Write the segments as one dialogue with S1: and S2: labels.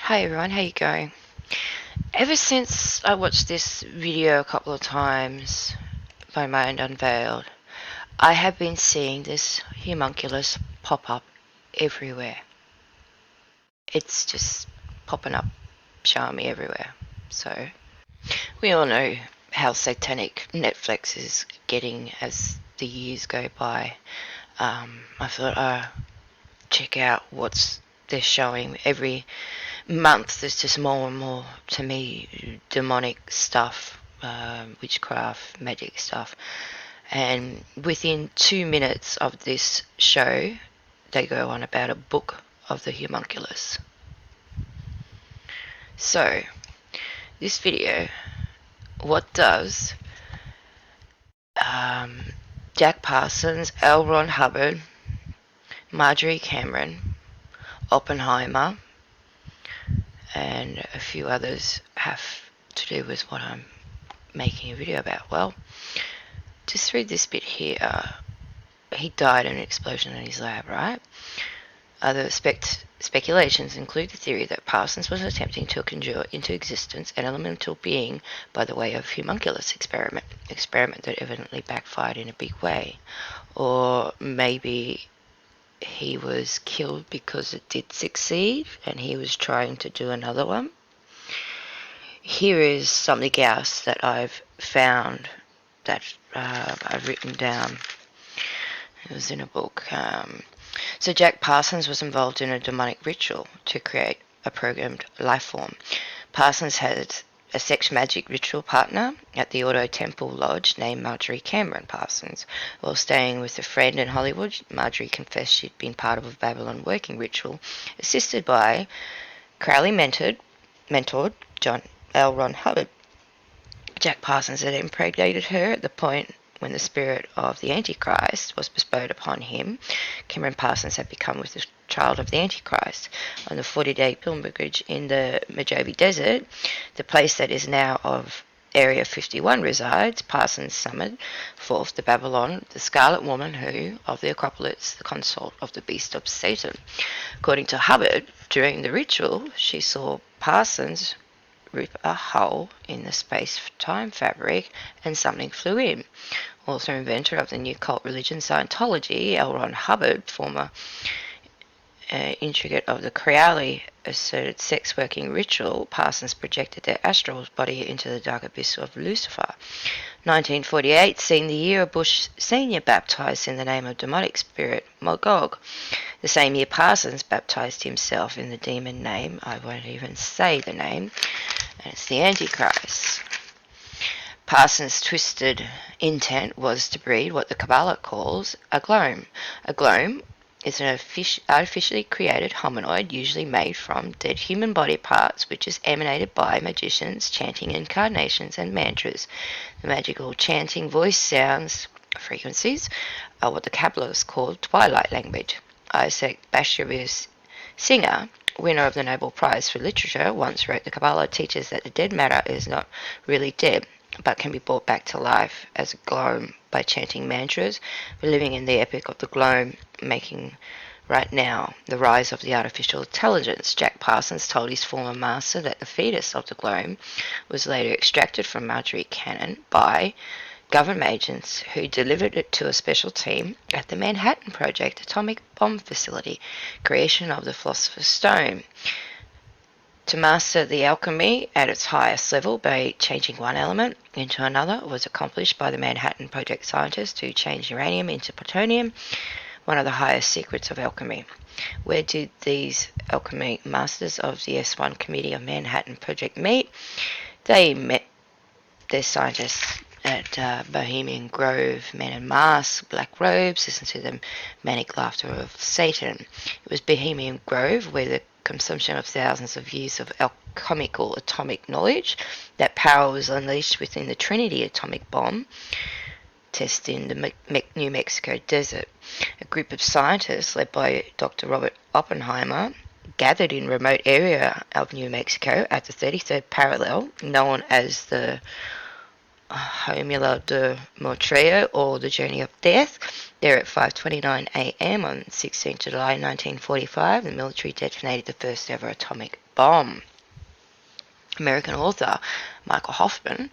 S1: Hey everyone, how you going? Ever since I watched this video a couple of times, My Mind Unveiled, I have been seeing this homunculus pop up everywhere. It's just popping up, showing me everywhere. So, we all know how satanic Netflix is getting as the years go by. I thought, check out what they're showing every month. There's just more and more, to me, demonic stuff, witchcraft, magic stuff. And within 2 minutes of this show, they go on about a book of the homunculus. So, this video, what does Jack Parsons, Hubbard, Marjorie Cameron, Oppenheimer, and a few others have to do with what I'm making a video about? Well, just read this bit here. He died in an explosion in his lab, right? Other speculations include the theory that Parsons was attempting to conjure into existence an elemental being by the way of homunculus experiment that evidently backfired in a big way. Or maybe he was killed because it did succeed and he was trying to do another one. Here is something else that I've found that I've written down. It was in a book. So Jack Parsons was involved in a demonic ritual to create a programmed life form. Parsons had a sex magic ritual partner at the Auto Temple Lodge named Marjorie Cameron Parsons. While staying with a friend in Hollywood, Marjorie confessed she'd been part of a Babylon working ritual, assisted by Crowley mentored John L. Ron Hubbard. Jack Parsons had impregnated her at the point when the spirit of the Antichrist was bestowed upon him. Cameron Parsons had become with the child of the Antichrist. On the 40-day pilgrimage in the Mojave Desert, the place that is now of Area 51 resides, Parsons summoned forth the Babylon, the Scarlet Woman, who, of the Acropolis, the consort of the beast of Satan. According to Hubbard, during the ritual, she saw Parsons rip a hole in the space-time fabric and something flew in. Also inventor of the new cult religion Scientology, L. Ron Hubbard, former intricate of the Crowley asserted sex-working ritual, Parsons projected their astral body into the dark abyss of Lucifer. 1948 seen the year of Bush Sr. baptized in the name of demonic spirit Magog. The same year Parsons baptized himself in the demon name, I won't even say the name, and it's the Antichrist. Parsons' twisted intent was to breed what the Kabbalah calls a Glom. A Glom is an artificially created hominoid, usually made from dead human body parts, which is emanated by magicians chanting incarnations and mantras. The magical chanting voice sounds, frequencies, are what the Kabbalists call twilight language. Isaac Bashevis Singer, winner of the Nobel Prize for Literature, once wrote, "The Kabbalah teaches that the dead matter is not really dead, but can be brought back to life as a Glom by chanting mantras. We're living in the epoch of the Glom, making right now the rise of the artificial intelligence." Jack Parsons told his former master that the fetus of the Glom was later extracted from Marjorie Cameron by government agents who delivered it to a special team at the Manhattan Project atomic bomb facility, creation of the Philosopher's Stone. To master the alchemy at its highest level by changing one element into another was accomplished by the Manhattan Project scientists who changed uranium into plutonium, one of the highest secrets of alchemy. Where did these alchemy masters of the S1 Committee of Manhattan Project meet? They met their scientists at Bohemian Grove, men in masks, black robes, listen to the manic laughter of Satan. It was Bohemian Grove where the consumption of thousands of years of alchemical atomic knowledge, that power was unleashed within the Trinity atomic bomb test in the New Mexico desert. A group of scientists led by Dr. Robert Oppenheimer gathered in remote area of New Mexico at the 33rd parallel, known as the Homula de Betrayal, or The Journey of Death. There at 5:29 a.m. on 16th July 1945, the military detonated the first ever atomic bomb. American author Michael Hoffman,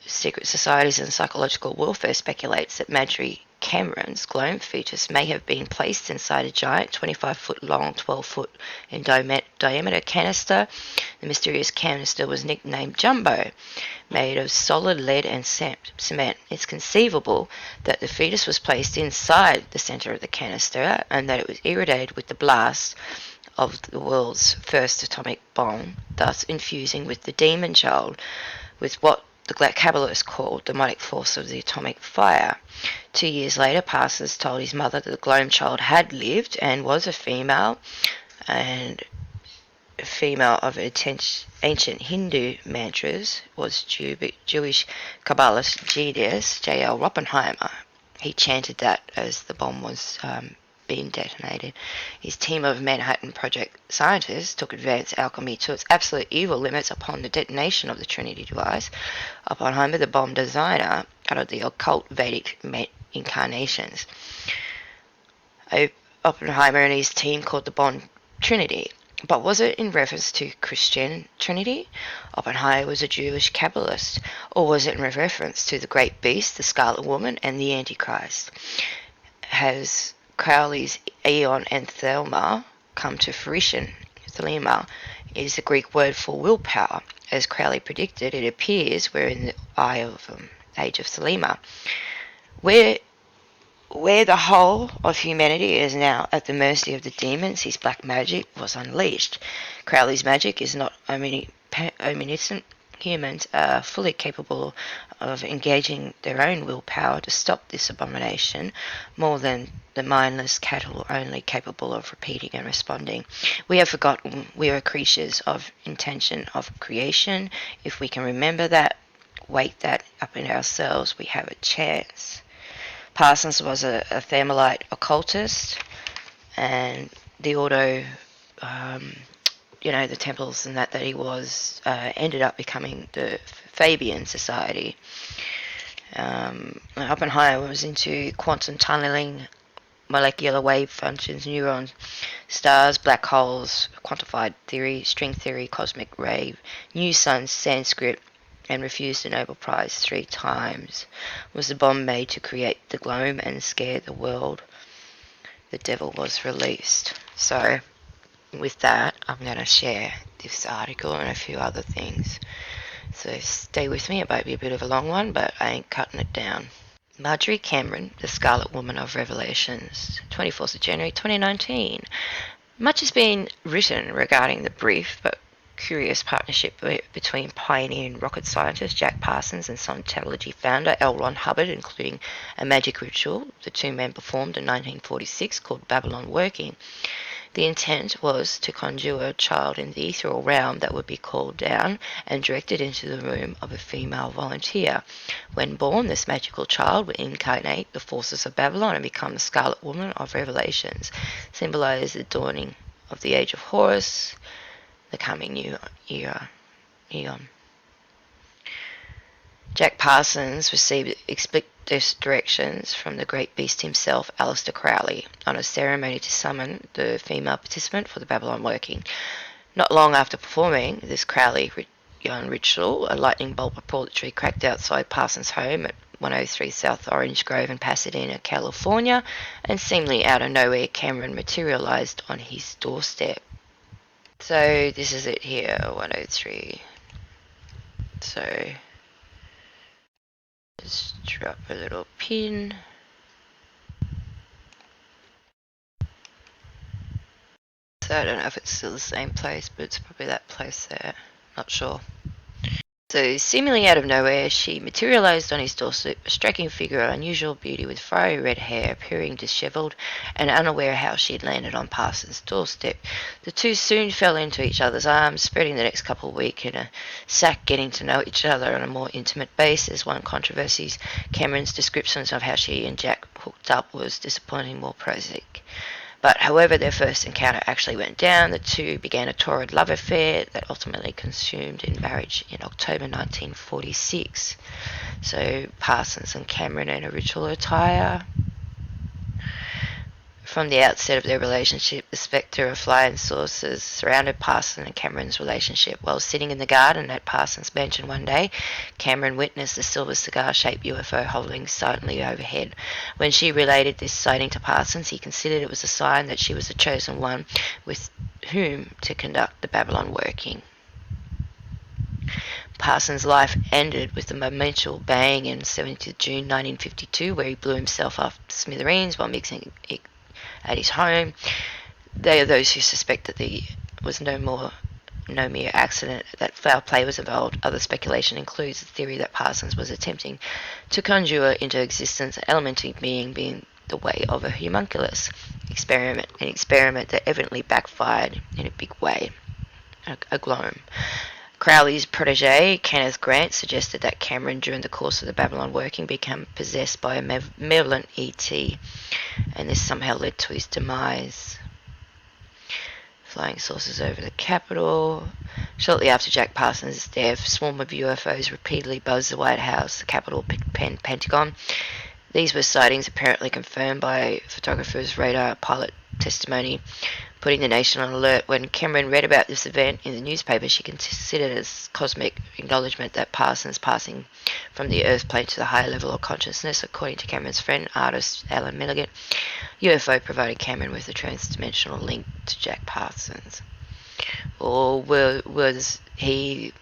S1: Secret Societies and Psychological Warfare, speculates that Marjorie Cameron's Glom fetus may have been placed inside a giant 25-foot long, 12-foot in diameter canister. The mysterious canister was nicknamed Jumbo, made of solid lead and cement. It's conceivable that the fetus was placed inside the center of the canister and that it was irradiated with the blast of the world's first atomic bomb, thus infusing with the demon child with what the Kabbalists called the demonic force of the atomic fire. 2 years later, Parsons told his mother that the Glom child had lived and was a female, and a female of ancient Hindu mantras, was Jewish Kabbalist genius J.L. Oppenheimer. He chanted that as the bomb was being detonated. His team of Manhattan Project scientists took advanced alchemy to its absolute evil limits upon the detonation of the Trinity device. Oppenheimer, the bomb designer, uttered the occult Vedic incarnations. Oppenheimer and his team called the bomb Trinity. But was it in reference to Christian Trinity? Oppenheimer was a Jewish Kabbalist. Or was it in reference to the great beast, the Scarlet Woman, and the Antichrist? Has Crowley's Aeon and Thelema come to fruition? Thelema is the Greek word for willpower. As Crowley predicted, it appears we're in the age of Thelema, where the whole of humanity is now at the mercy of the demons. His black magic was unleashed. Crowley's magic is not omniscient. Humans are fully capable of engaging their own willpower to stop this abomination, more than the mindless cattle only capable of repeating and responding. We have forgotten we are creatures of intention of creation. If we can remember that, wake that up in ourselves, we have a chance. Parsons was a Thermalite occultist, and the the temples and that he was, ended up becoming the Fabian Society. Oppenheimer was into quantum tunneling, molecular wave functions, neurons, stars, black holes, quantified theory, string theory, cosmic ray, new suns, Sanskrit, and refused a Nobel Prize 3 times. Was the bomb made to create the Glom and scare the world? The devil was released. So, with that, I'm going to share this article and a few other things. So stay with me. It might be a bit of a long one, but I ain't cutting it down. Marjorie Cameron, the Scarlet Woman of Revelations, 24th of January 2019. Much has been written regarding the brief but curious partnership between pioneering rocket scientist Jack Parsons and Scientology founder L. Ron Hubbard, including a magic ritual the two men performed in 1946 called Babylon Working. The intent was to conjure a child in the ethereal realm that would be called down and directed into the room of a female volunteer. When born, this magical child would incarnate the forces of Babylon and become the Scarlet Woman of Revelations, symbolizing the dawning of the age of Horus, the coming new eon. Jack Parsons received explicit directions from the great beast himself, Aleister Crowley, on a ceremony to summon the female participant for the Babylon Working. Not long after performing this Crowley ritual, a lightning bolt reportedly cracked outside Parsons' home at 103 South Orange Grove in Pasadena, California, and seemingly out of nowhere, Cameron materialized on his doorstep. So this is it here, 103. So just drop a little pin. So I don't know if it's still the same place, but it's probably that place there. Not sure. So, seemingly out of nowhere, she materialized on his doorstep, a striking figure of unusual beauty with fiery red hair, appearing disheveled and unaware how she had landed on Parsons' doorstep. The two soon fell into each other's arms, spending the next couple of weeks in a sack getting to know each other on a more intimate basis. One controversy, Cameron's descriptions of how she and Jack hooked up was disappointingly more prosaic. But however their first encounter actually went down, the two began a torrid love affair that ultimately consumed in marriage in October 1946. So Parsons and Cameron in a ritual attire. From the outset of their relationship, the spectre of flying saucers surrounded Parsons and Cameron's relationship. While sitting in the garden at Parsons' mansion one day, Cameron witnessed a silver cigar-shaped UFO hovering silently overhead. When she related this sighting to Parsons, he considered it was a sign that she was the chosen one with whom to conduct the Babylon working. Parsons' life ended with a monumental bang in 17th June 1952, where he blew himself up to smithereens while mixing it at his home. They are those who suspect that there was no mere accident, that foul play was involved. Other speculation includes the theory that Parsons was attempting to conjure into existence an elemental being the way of a homunculus experiment, an experiment that evidently backfired in a big way. A Glom. Crowley's protege, Kenneth Grant, suggested that Cameron, during the course of the Babylon working, became possessed by a malevolent ET, and this somehow led to his demise. Flying saucers over the Capitol. Shortly after Jack Parsons' death, a swarm of UFOs repeatedly buzzed the White House, the Capitol, Pentagon. These were sightings apparently confirmed by photographers' radar pilot testimony, putting the nation on alert. When Cameron read about this event in the newspaper, she considered it as cosmic acknowledgement that Parsons passing from the Earth plane to the higher level of consciousness. According to Cameron's friend, artist Alan Milligan, UFO provided Cameron with a trans-dimensional link to Jack Parsons. Or was he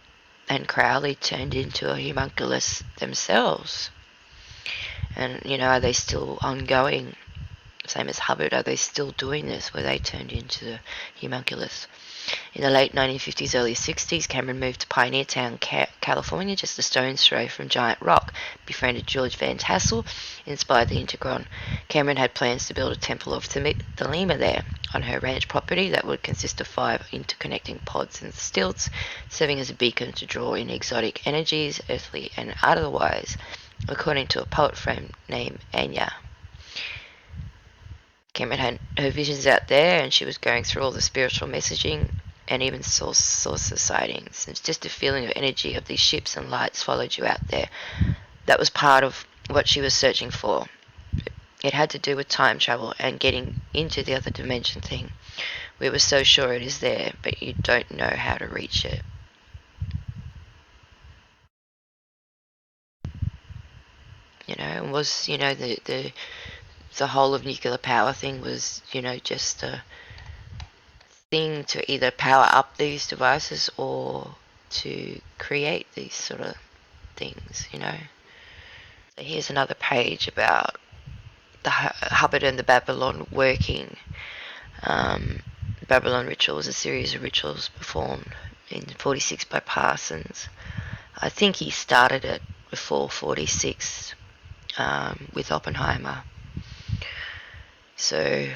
S1: and Crowley turned into a homunculus themselves? And, are they still ongoing? Same as Hubbard, are they still doing this, where they turned into the homunculus? In the late 1950s, early 60s, Cameron moved to Pioneer Town, California, just a stone's throw from Giant Rock, befriended George Van Tassel, inspired the Integron. Cameron had plans to build a temple of Thelema there, on her ranch property, that would consist of 5 interconnecting pods and stilts, serving as a beacon to draw in exotic energies, earthly and otherwise, according to a poet friend named Anya. Cameron had her visions out there, and she was going through all the spiritual messaging and even saw saucer sightings. It's just a feeling of energy of these ships and lights followed you out there. That was part of what she was searching for. It had to do with time travel and getting into the other dimension thing. We were so sure it is there, but you don't know how to reach it. And was, the whole of nuclear power thing was, just a thing to either power up these devices or to create these sort of things, So here's another page about the Hubbard and the Babylon working. Babylon ritual was a series of rituals performed in 46 by Parsons. I think he started it before 46 with Oppenheimer. So,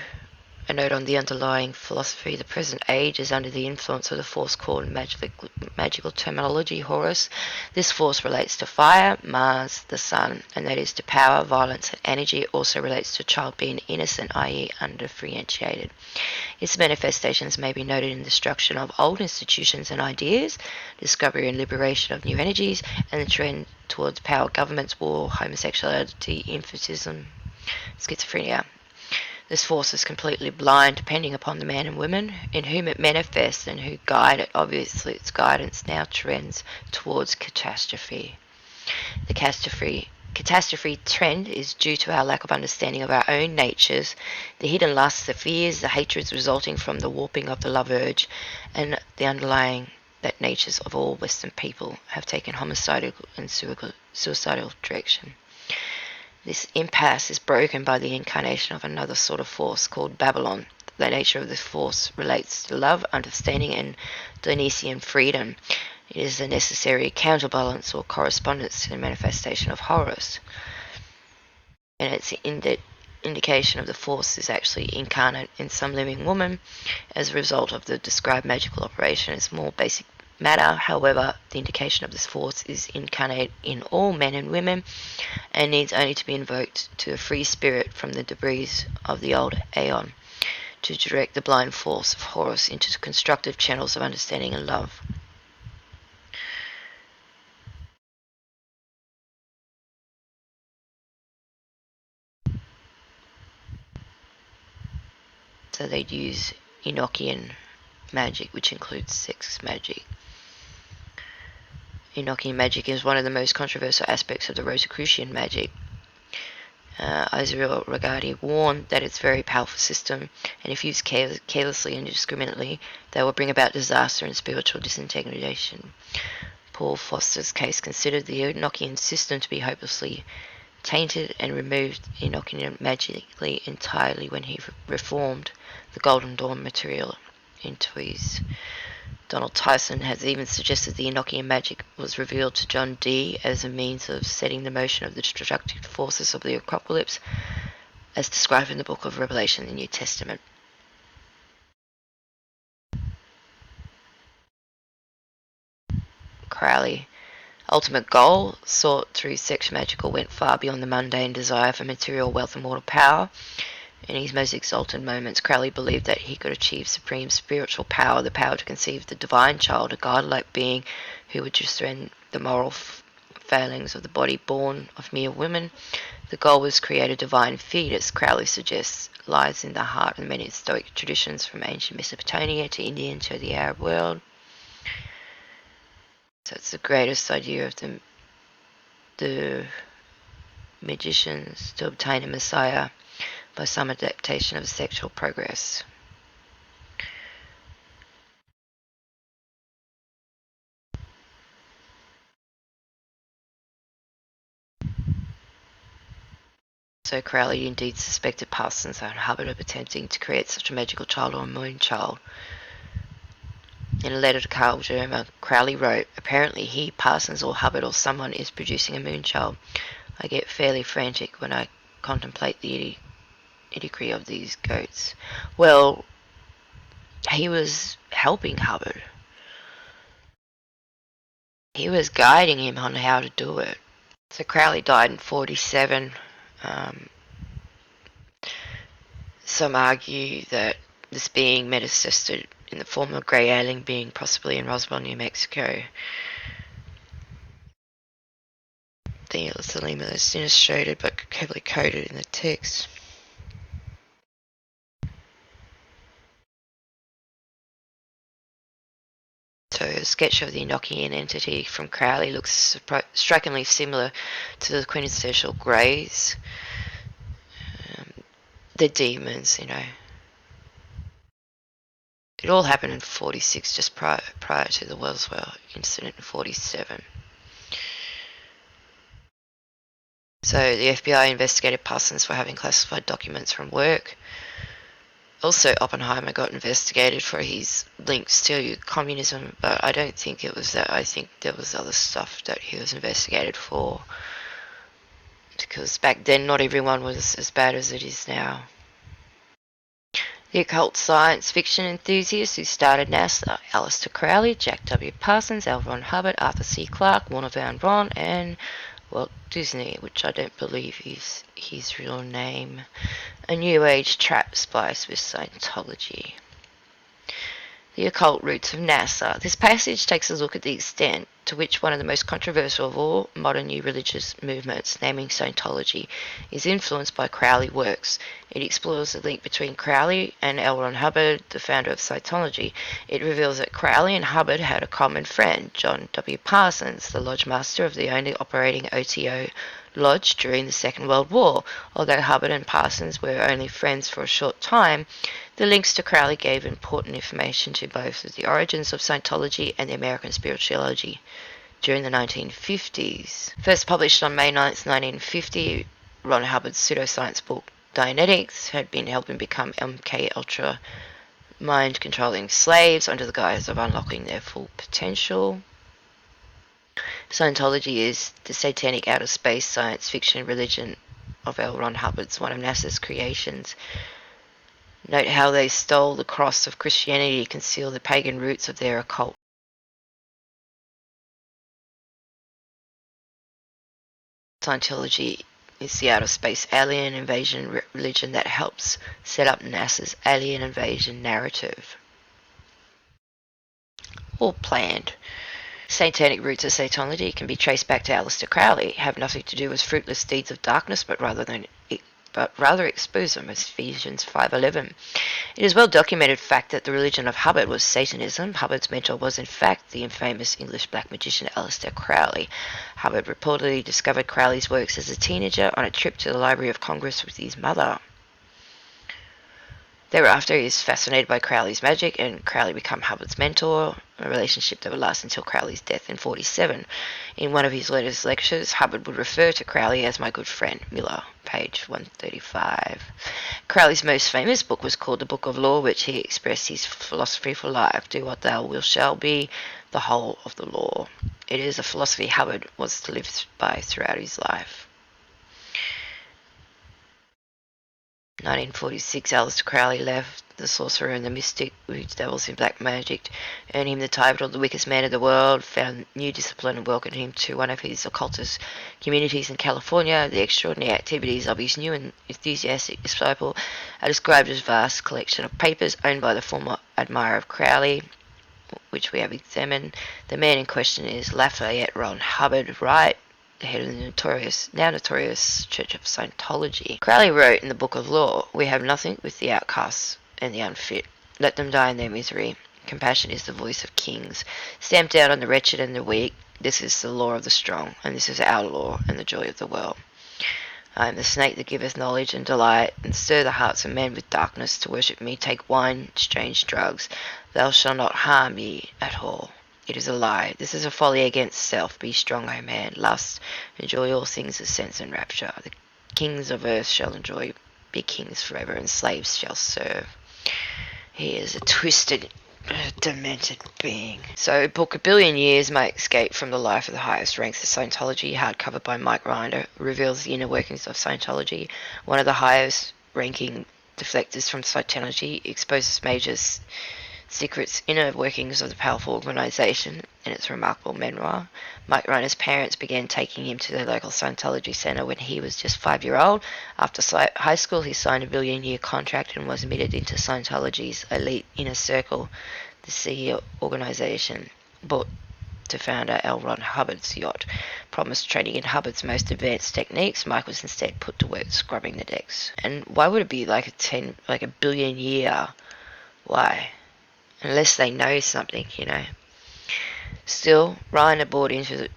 S1: a note on the underlying philosophy. The present age is under the influence of the force called magical terminology, Horus. This force relates to fire, Mars, the sun, and that is to power, violence, and energy. It also relates to a child being innocent, i.e. undifferentiated. Its manifestations may be noted in the destruction of old institutions and ideas, discovery and liberation of new energies, and the trend towards power, governments, war, homosexuality, infanticism, schizophrenia. This force is completely blind, depending upon the man and women in whom it manifests and who guide it. Obviously, its guidance now trends towards catastrophe. The catastrophe trend is due to our lack of understanding of our own natures, the hidden lusts, the fears, the hatreds resulting from the warping of the love urge, and the underlying that natures of all Western people have taken homicidal and suicidal direction. This impasse is broken by the incarnation of another sort of force called Babylon. The nature of this force relates to love, understanding, and Dionysian freedom. It is a necessary counterbalance or correspondence to the manifestation of Horus. And its indication of the force is actually incarnate in some living woman as a result of the described magical operation. It's more basic matter. However, the indication of this force is incarnate in all men and women and needs only to be invoked to a free spirit from the debris of the old aeon to direct the blind force of Horus into constructive channels of understanding and love. So they'd use Enochian magic, which includes sex magic. Enochian magic is one of the most controversial aspects of the Rosicrucian magic. Israel Regardie warned that it's a very powerful system, and if used carelessly and indiscriminately, they will bring about disaster and spiritual disintegration. Paul Foster's case considered the Enochian system to be hopelessly tainted and removed Enochian magically entirely when he reformed the Golden Dawn material into his. Donald Tyson has even suggested the Enochian magic was revealed to John Dee as a means of setting the motion of the destructive forces of the apocalypse, as described in the book of Revelation in the New Testament. Crowley. Ultimate goal, sought through sex magical, went far beyond the mundane desire for material wealth and mortal power. In his most exalted moments, Crowley believed that he could achieve supreme spiritual power, the power to conceive the divine child, a godlike being who would discern the moral failings of the body born of mere women. The goal was to create a divine fetus, Crowley suggests, lies in the heart of many Stoic traditions from ancient Mesopotamia to India to the Arab world. So it's the greatest idea of the magicians to obtain a messiah by some adaptation of sexual progress. So Crowley indeed suspected Parsons and Hubbard of attempting to create such a magical child or a moon child. In a letter to Carl Germer, Crowley wrote, "Apparently he, Parsons or Hubbard or someone is producing a moon child. I get fairly frantic when I contemplate the idiocy of these goats." Well, he was helping Hubbard. He was guiding him on how to do it. So Crowley died in 47. Some argue that this being manifested in the form of a grey alien being, possibly in Roswell, New Mexico. The Selima is illustrated but heavily coded in the text. So a sketch of the Enochian entity from Crowley looks strikingly similar to the quintessential greys. The demons, you know. It all happened in 46, just prior to the Roswell incident in 47. So the FBI investigated Parsons for having classified documents from work. Also, Oppenheimer got investigated for his links to communism, but I don't think it was that. I think there was other stuff that he was investigated for. Because back then, not everyone was as bad as it is now. The occult science fiction enthusiasts who started NASA: Aleister Crowley, Jack W. Parsons, L. Ron Hubbard, Arthur C. Clarke, Warner Van Ron, and Walt Disney, which I don't believe is his real name. A New Age trap spiced with Scientology. The occult roots of NASA. This passage takes a look at the extent to which one of the most controversial of all modern new religious movements, naming Scientology, is influenced by Crowley works. It explores the link between Crowley and L. Ron Hubbard, the founder of Scientology. It reveals that Crowley and Hubbard had a common friend, John W. Parsons, the lodge master of the only operating OTO lodge during the Second World War. Although Hubbard and Parsons were only friends for a short time, the links to Crowley gave important information to both the origins of Scientology and the American spirituality during the 1950s. First published on May 9, 1950, Ron Hubbard's pseudoscience book Dianetics had been helping become MK Ultra mind-controlling slaves under the guise of unlocking their full potential. Scientology is the satanic outer space science fiction religion of L. Ron Hubbard's, one of NASA's creations. Note how they stole the cross of Christianity to conceal the pagan roots of their occult. Scientology is the outer space alien invasion religion that helps set up NASA's alien invasion narrative. All planned. Satanic roots of Scientology can be traced back to Aleister Crowley, have nothing to do with fruitless deeds of darkness, but rather expose them, as Ephesians 5:11. It is well documented fact that the religion of Hubbard was Satanism. Hubbard's mentor was in fact the infamous English black magician Aleister Crowley. Hubbard reportedly discovered Crowley's works as a teenager on a trip to the Library of Congress with his mother. Thereafter, he is fascinated by Crowley's magic, and Crowley became Hubbard's mentor, a relationship that would last until Crowley's death in 1947. In one of his latest lectures, Hubbard would refer to Crowley as my good friend, Miller, page 135. Crowley's most famous book was called The Book of Law, which he expressed his philosophy for life: do what thou wilt shall be, the whole of the law. It is a philosophy Hubbard was to live by throughout his life. 1946, Aleister Crowley left The Sorcerer and the Mystic, who dabbles in black magic, earned him the title of the wickedest man of the world, found new discipline and welcomed him to one of his occultist communities in California. The extraordinary activities of his new and enthusiastic disciple are described as a vast collection of papers owned by the former admirer of Crowley, which we have examined. The man in question is Lafayette Ron Hubbard Wright, the head of the now notorious Church of Scientology. Crowley wrote in the Book of Law, we have nothing with the outcasts and the unfit. Let them die in their misery. Compassion is the voice of kings. Stamped out on the wretched and the weak. This is the law of the strong, and this is our law and the joy of the world. I am the snake that giveth knowledge and delight, and stir the hearts of men with darkness to worship me. Take wine, strange drugs. Thou shalt not harm me at all. It is a lie. This is a folly against self. Be strong, O man. Lust. Enjoy all things of sense and rapture. The kings of earth shall be kings forever, and slaves shall serve. He is a twisted, demented being. So, book A Billion Years, My Escape from the Life of the Highest Ranks of Scientology, hardcover by Mike Rinder, reveals the inner workings of Scientology. One of the highest ranking deflectors from Scientology exposes major secrets, inner workings of the powerful organisation, and its remarkable memoir. Mike Reiner's parents began taking him to the local Scientology centre when he was just 5-year-old. After high school, he signed a billion-year contract and was admitted into Scientology's elite inner circle, the CEO organisation. Bought to founder L. Ron Hubbard's yacht. Promised training in Hubbard's most advanced techniques, Mike was instead put to work scrubbing the decks. And why would it be like a billion year? Why? Unless they know something, Still, Ryan had bought into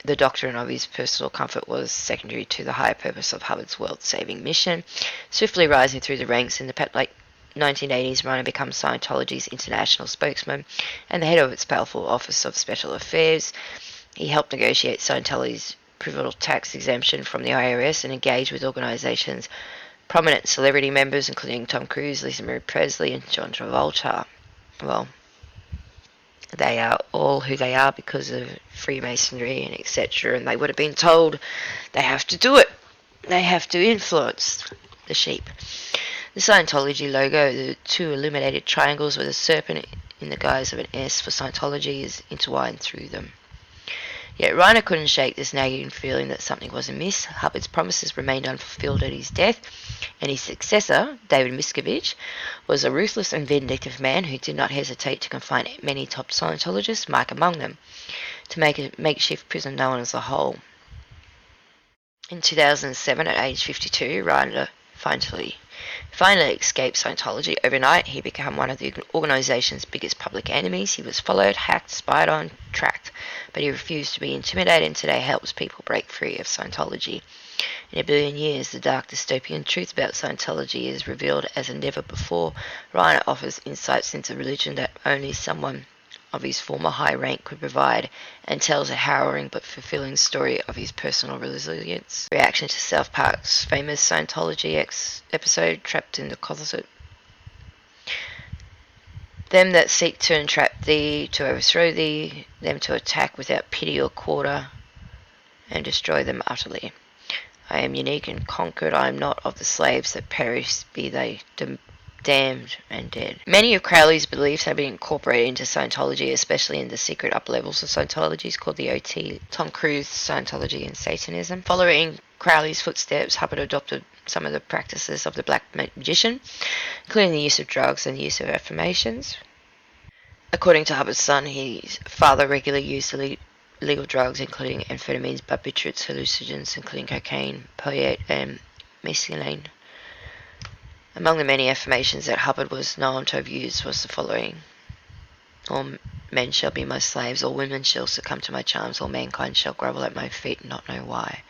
S1: the doctrine of his personal comfort was secondary to the higher purpose of Hubbard's world-saving mission. Swiftly rising through the ranks in the late 1980s, Ryan becomes Scientology's international spokesman and the head of its powerful Office of Special Affairs. He helped negotiate Scientology's pivotal tax exemption from the IRS and engaged with organizations, prominent celebrity members including Tom Cruise, Lisa Marie Presley, and John Travolta. Well, they are all who they are because of Freemasonry and etc. And they would have been told they have to do it. They have to influence the sheep. The Scientology logo, the two illuminated triangles with a serpent in the guise of an S for Scientology, is intertwined through them. Yet Reiner couldn't shake this nagging feeling that something was amiss. Hubbard's promises remained unfulfilled at his death, and his successor, David Miscavige, was a ruthless and vindictive man who did not hesitate to confine many top Scientologists, Mike among them, to make a makeshift prison known as the Hole. In 2007, at age 52, Reiner finally escaped Scientology. Overnight, he became one of the organization's biggest public enemies. He was followed, hacked, spied on, tracked, but he refused to be intimidated and today helps people break free of Scientology. In a billion years, the dark dystopian truth about Scientology is revealed as never before. Reiner offers insights into religion that only someone of his former high rank could provide, and tells a harrowing but fulfilling story of his personal resilience. Reaction to South Park's famous Scientology episode, Trapped in the Closet. Them that seek to entrap thee, to overthrow thee, them to attack without pity or quarter, and destroy them utterly. I am unique and conquered. I am not of the slaves that perish, be they damned and dead. Many of Crowley's beliefs have been incorporated into Scientology, especially in the secret upper levels of Scientology called the OT, Tom Cruise Scientology and Satanism. Following Crowley's footsteps, Hubbard adopted some of the practices of the Black Magician, including the use of drugs and the use of affirmations. According to Hubbard's son, his father regularly used illegal drugs, including amphetamines, barbiturates, hallucinogens, including cocaine, poiate, and mescaline. Among the many affirmations that Hubbard was known to have used was the following: all men shall be my slaves, all women shall succumb to my charms, all mankind shall grovel at my feet and not know why.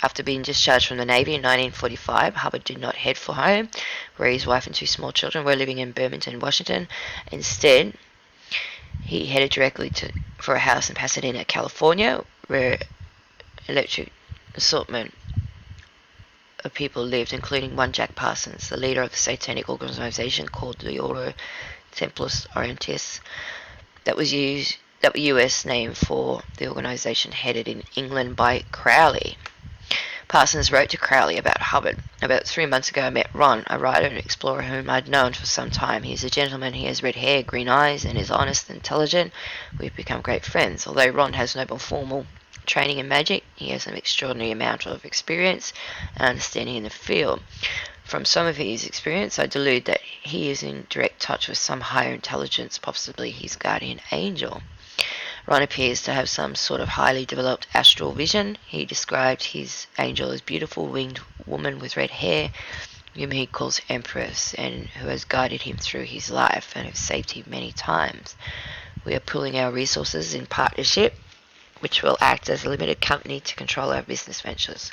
S1: After being discharged from the Navy in 1945, Hubbard did not head for home, where his wife and two small children were living in Burlington, Washington. Instead, he headed directly for a house in Pasadena, California, where electric assortment of people lived, including one Jack Parsons, the leader of the satanic organization called the Ordo Templis Orientis, that was US name for the organization headed in England by Crowley. Parsons wrote to Crowley about Hubbard. About 3 months ago I met Ron, a writer and explorer whom I'd known for some time. He's a gentleman, he has red hair, green eyes, and is honest and intelligent. We've become great friends. Although Ron has no formal training in magic, he has an extraordinary amount of experience and understanding in the field. From some of his experience, I deduce that he is in direct touch with some higher intelligence, possibly his guardian angel. Ron appears to have some sort of highly developed astral vision. He described his angel as a beautiful winged woman with red hair, whom he calls Empress, and who has guided him through his life and has saved him many times. We are pooling our resources in partnership, which will act as a limited company to control our business ventures.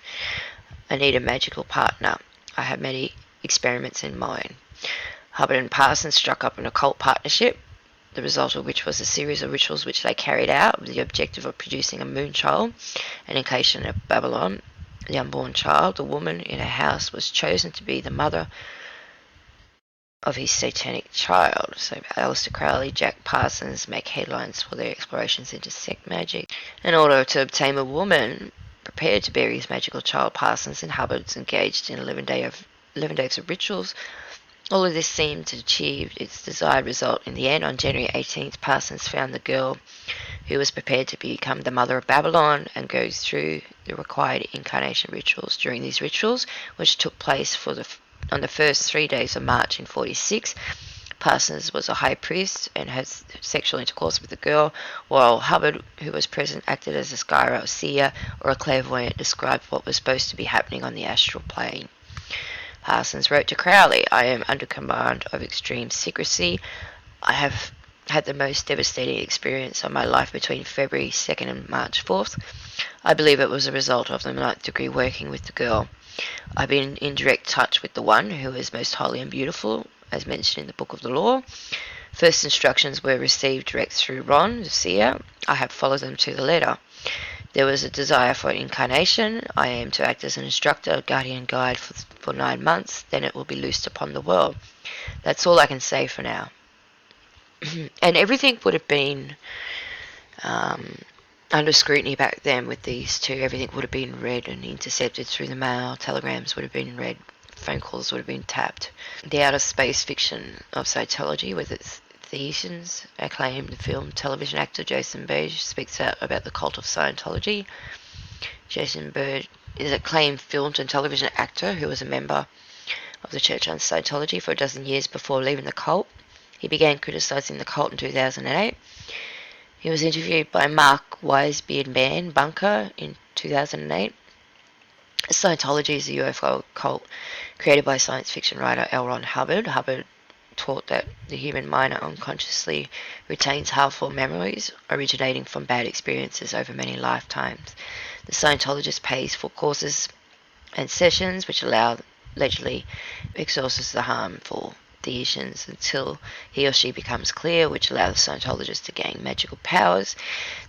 S1: I need a magical partner. I have many experiments in mind. Hubbard and Parsons struck up an occult partnership, the result of which was a series of rituals which they carried out with the objective of producing a moon child, an incarnation of Babylon, the unborn child. The woman in her house was chosen to be the mother of his satanic child. So Aleister Crowley, Jack Parsons make headlines for their explorations into sect magic. In order to obtain a woman prepared to bear his magical child, Parsons and Hubbard engaged in 11 days of rituals. All of this seemed to achieve its desired result. In the end, on January 18th, Parsons found the girl who was prepared to become the mother of Babylon and goes through the required incarnation rituals. During these rituals, which took place on the first 3 days of March in 46, Parsons was a high priest and had sexual intercourse with the girl, while Hubbard, who was present, acted as a scryra or seer or a clairvoyant, described what was supposed to be happening on the astral plane. Parsons wrote to Crowley, I am under command of extreme secrecy. I have had the most devastating experience of my life between February 2nd and March 4th. I believe it was a result of the 9th degree working with the girl. I've been in direct touch with the one who is most holy and beautiful, as mentioned in the Book of the Law. First instructions were received direct through Ron, the seer. I have followed them to the letter. There was a desire for incarnation. I am to act as an instructor, guardian, guide for 9 months. Then it will be loosed upon the world. That's all I can say for now. And everything would have been under scrutiny back then with these two. Everything would have been read and intercepted through the mail. Telegrams would have been read. Phone calls would have been tapped. The outer space fiction of Scientology, with its theologians, acclaimed film television actor Jason Bird speaks out about the cult of Scientology. Jason Bird is an acclaimed film and television actor who was a member of the Church on Scientology for a dozen years before leaving the cult. He began criticizing the cult in 2008. He was interviewed by Mark Wisebeard Bunker in 2008. Scientology is a UFO cult created by science fiction writer L. Ron Hubbard. Hubbard taught that the human mind unconsciously retains harmful memories originating from bad experiences over many lifetimes. The Scientologist pays for courses and sessions which allegedly exorcises the harmful delusions until he or she becomes clear, which allows the Scientologist to gain magical powers.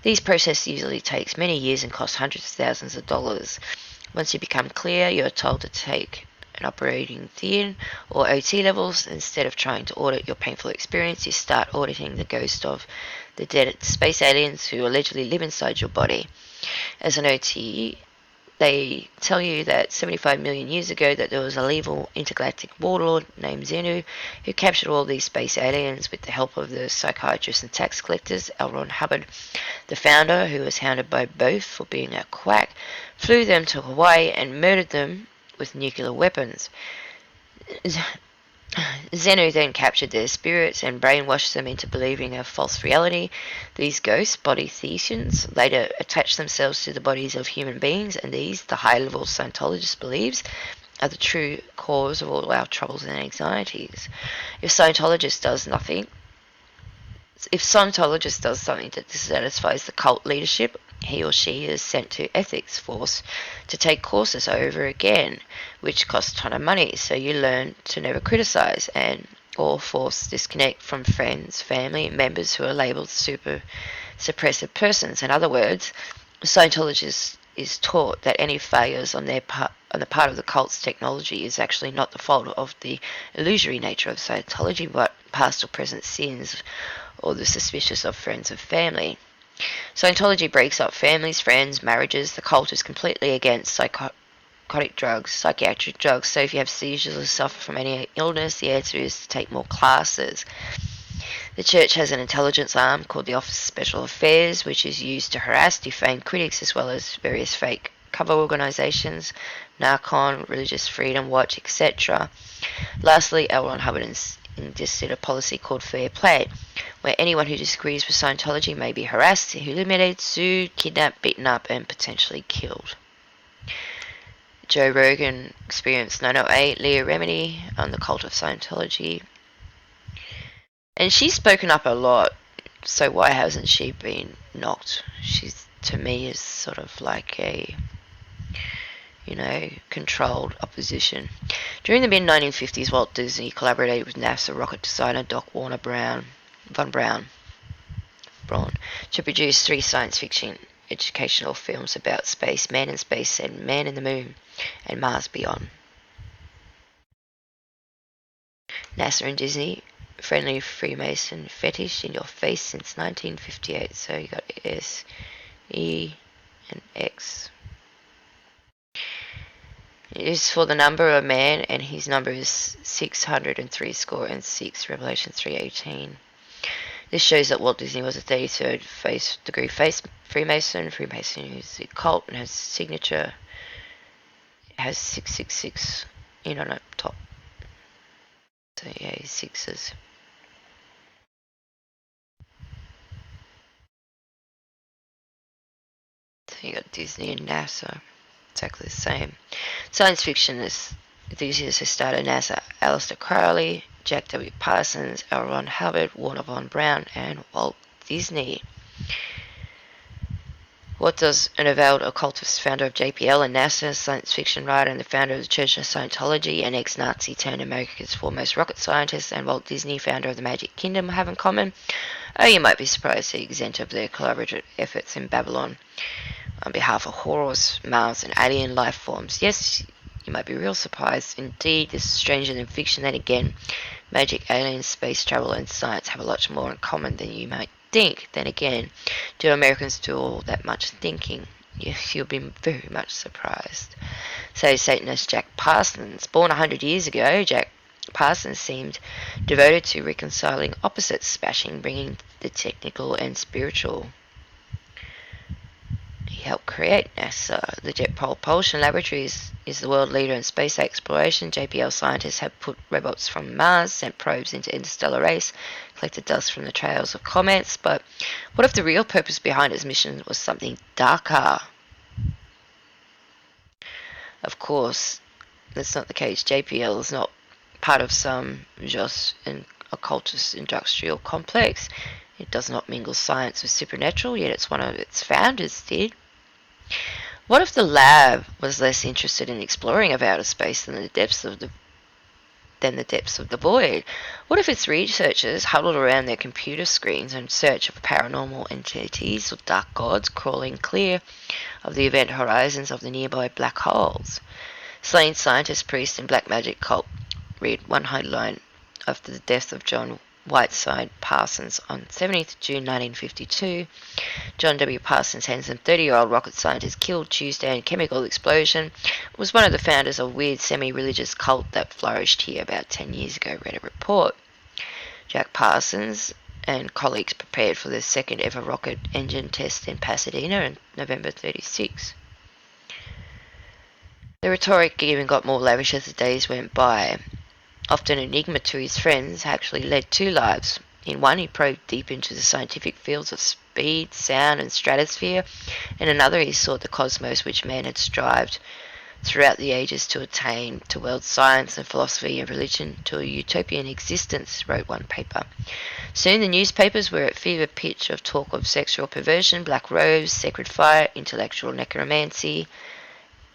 S1: These processes usually takes many years and cost hundreds of thousands of dollars. Once you become clear, you are told to take an operating theory or OT levels. Instead of trying to audit your painful experience, you start auditing the ghost of the dead space aliens who allegedly live inside your body. As an OT, They tell you that 75 million years ago that there was a evil intergalactic warlord named Xenu who captured all these space aliens with the help of the psychiatrists and tax collectors. L. Ron Hubbard, the founder, who was hounded by both for being a quack, flew them to Hawaii and murdered them with nuclear weapons. Xenu then captured their spirits and brainwashed them into believing a false reality. These ghost body Thespians later attached themselves to the bodies of human beings, and these, the high-level Scientologist believes, are the true cause of all our troubles and anxieties. If Scientologist does something that dissatisfies the cult leadership, he or she is sent to ethics force to take courses over again, which cost a ton of money, so you learn to never criticize and or force disconnect from friends, family, members who are labeled super suppressive persons. In other words, Scientologists is taught that any failures on the part of the cult's technology is actually not the fault of the illusory nature of Scientology, but past or present sins or the suspicious of friends of family. Scientology breaks up families, friends, marriages. The cult is completely against psychiatric drugs. So if you have seizures or suffer from any illness, the answer is to take more classes. The church has an intelligence arm called the Office of Special Affairs, which is used to harass, defame critics, as well as various fake cover organisations, Narcon, Religious Freedom Watch, etc. Lastly, L. Ron Hubbard enlisted a policy called Fair Play, where anyone who disagrees with Scientology may be harassed, humiliated, sued, kidnapped, beaten up, and potentially killed. Joe Rogan experienced 908, Leah Remini on the cult of Scientology. And she's spoken up a lot, so why hasn't she been knocked? She's, to me, is sort of like a, controlled opposition. During the mid-1950s, Walt Disney collaborated with NASA rocket designer Doc von Braun to produce 3 science fiction educational films about space, Man in Space and Man in the Moon, and Mars Beyond. NASA and Disney, friendly Freemason fetish in your face since 1958. So you got S, E, and X. It is for the number of man, and his number is 603 score and 6, Revelation 3:18. This shows that Walt Disney was a 33rd degree Freemason. Freemason is a cult and has signature. It has 666 in on it top. So yeah, he's sixes. So you got Disney and NASA. Exactly the same. Science fiction enthusiasts who started NASA: Aleister Crowley, Jack W. Parsons, L. Ron Hubbard, Warner von Braun, and Walt Disney. What does an avowed occultist, founder of JPL and NASA, science fiction writer and the founder of the Church of Scientology, and ex-Nazi turned America's foremost rocket scientist, and Walt Disney, founder of the Magic Kingdom, have in common? Oh, you might be surprised the extent of their collaborative efforts in Babylon on behalf of Horus, Mars, and alien life forms. Yes, you might be real surprised. Indeed, this is stranger than fiction. Then again, magic, aliens, space travel, and science have a lot more in common than you might think. Then again, do Americans do all that much thinking? You'll be very much surprised. So Satanist Jack Parsons, born 100 years ago, Jack Parsons seemed devoted to reconciling opposites, bringing the technical and spiritual. He helped create NASA. The Jet Propulsion Laboratory is the world leader in space exploration. JPL scientists have put robots from Mars, sent probes into interstellar space, collected dust from the trails of comets. But what if the real purpose behind his mission was something darker? Of course, that's not the case. JPL is not part of some just and occultist industrial complex. It does not mingle science with supernatural, yet it's one of its founders did. What if the lab was less interested in exploring of outer space than the depths of the void? What if its researchers huddled around their computer screens in search of paranormal entities or dark gods crawling clear of the event horizons of the nearby black holes? Slain scientist, priest, and black magic cult. Read one headline after the death of John Whiteside Parsons on 17th June 1952. John W. Parsons Hansen, 30-year-old rocket scientist, killed Tuesday in chemical explosion, was one of the founders of a weird semi-religious cult that flourished here about 10 years ago, read a report. Jack Parsons and colleagues prepared for their second ever rocket engine test in Pasadena in November 36. The rhetoric even got more lavish as the days went by. Often enigma to his friends, actually led two lives. In one, he probed deep into the scientific fields of speed, sound, and stratosphere. In another, he sought the cosmos which man had strived throughout the ages to attain, to weld science and philosophy and religion to a utopian existence, wrote one paper. Soon the newspapers were at fever pitch of talk of sexual perversion, black robes, sacred fire, intellectual necromancy.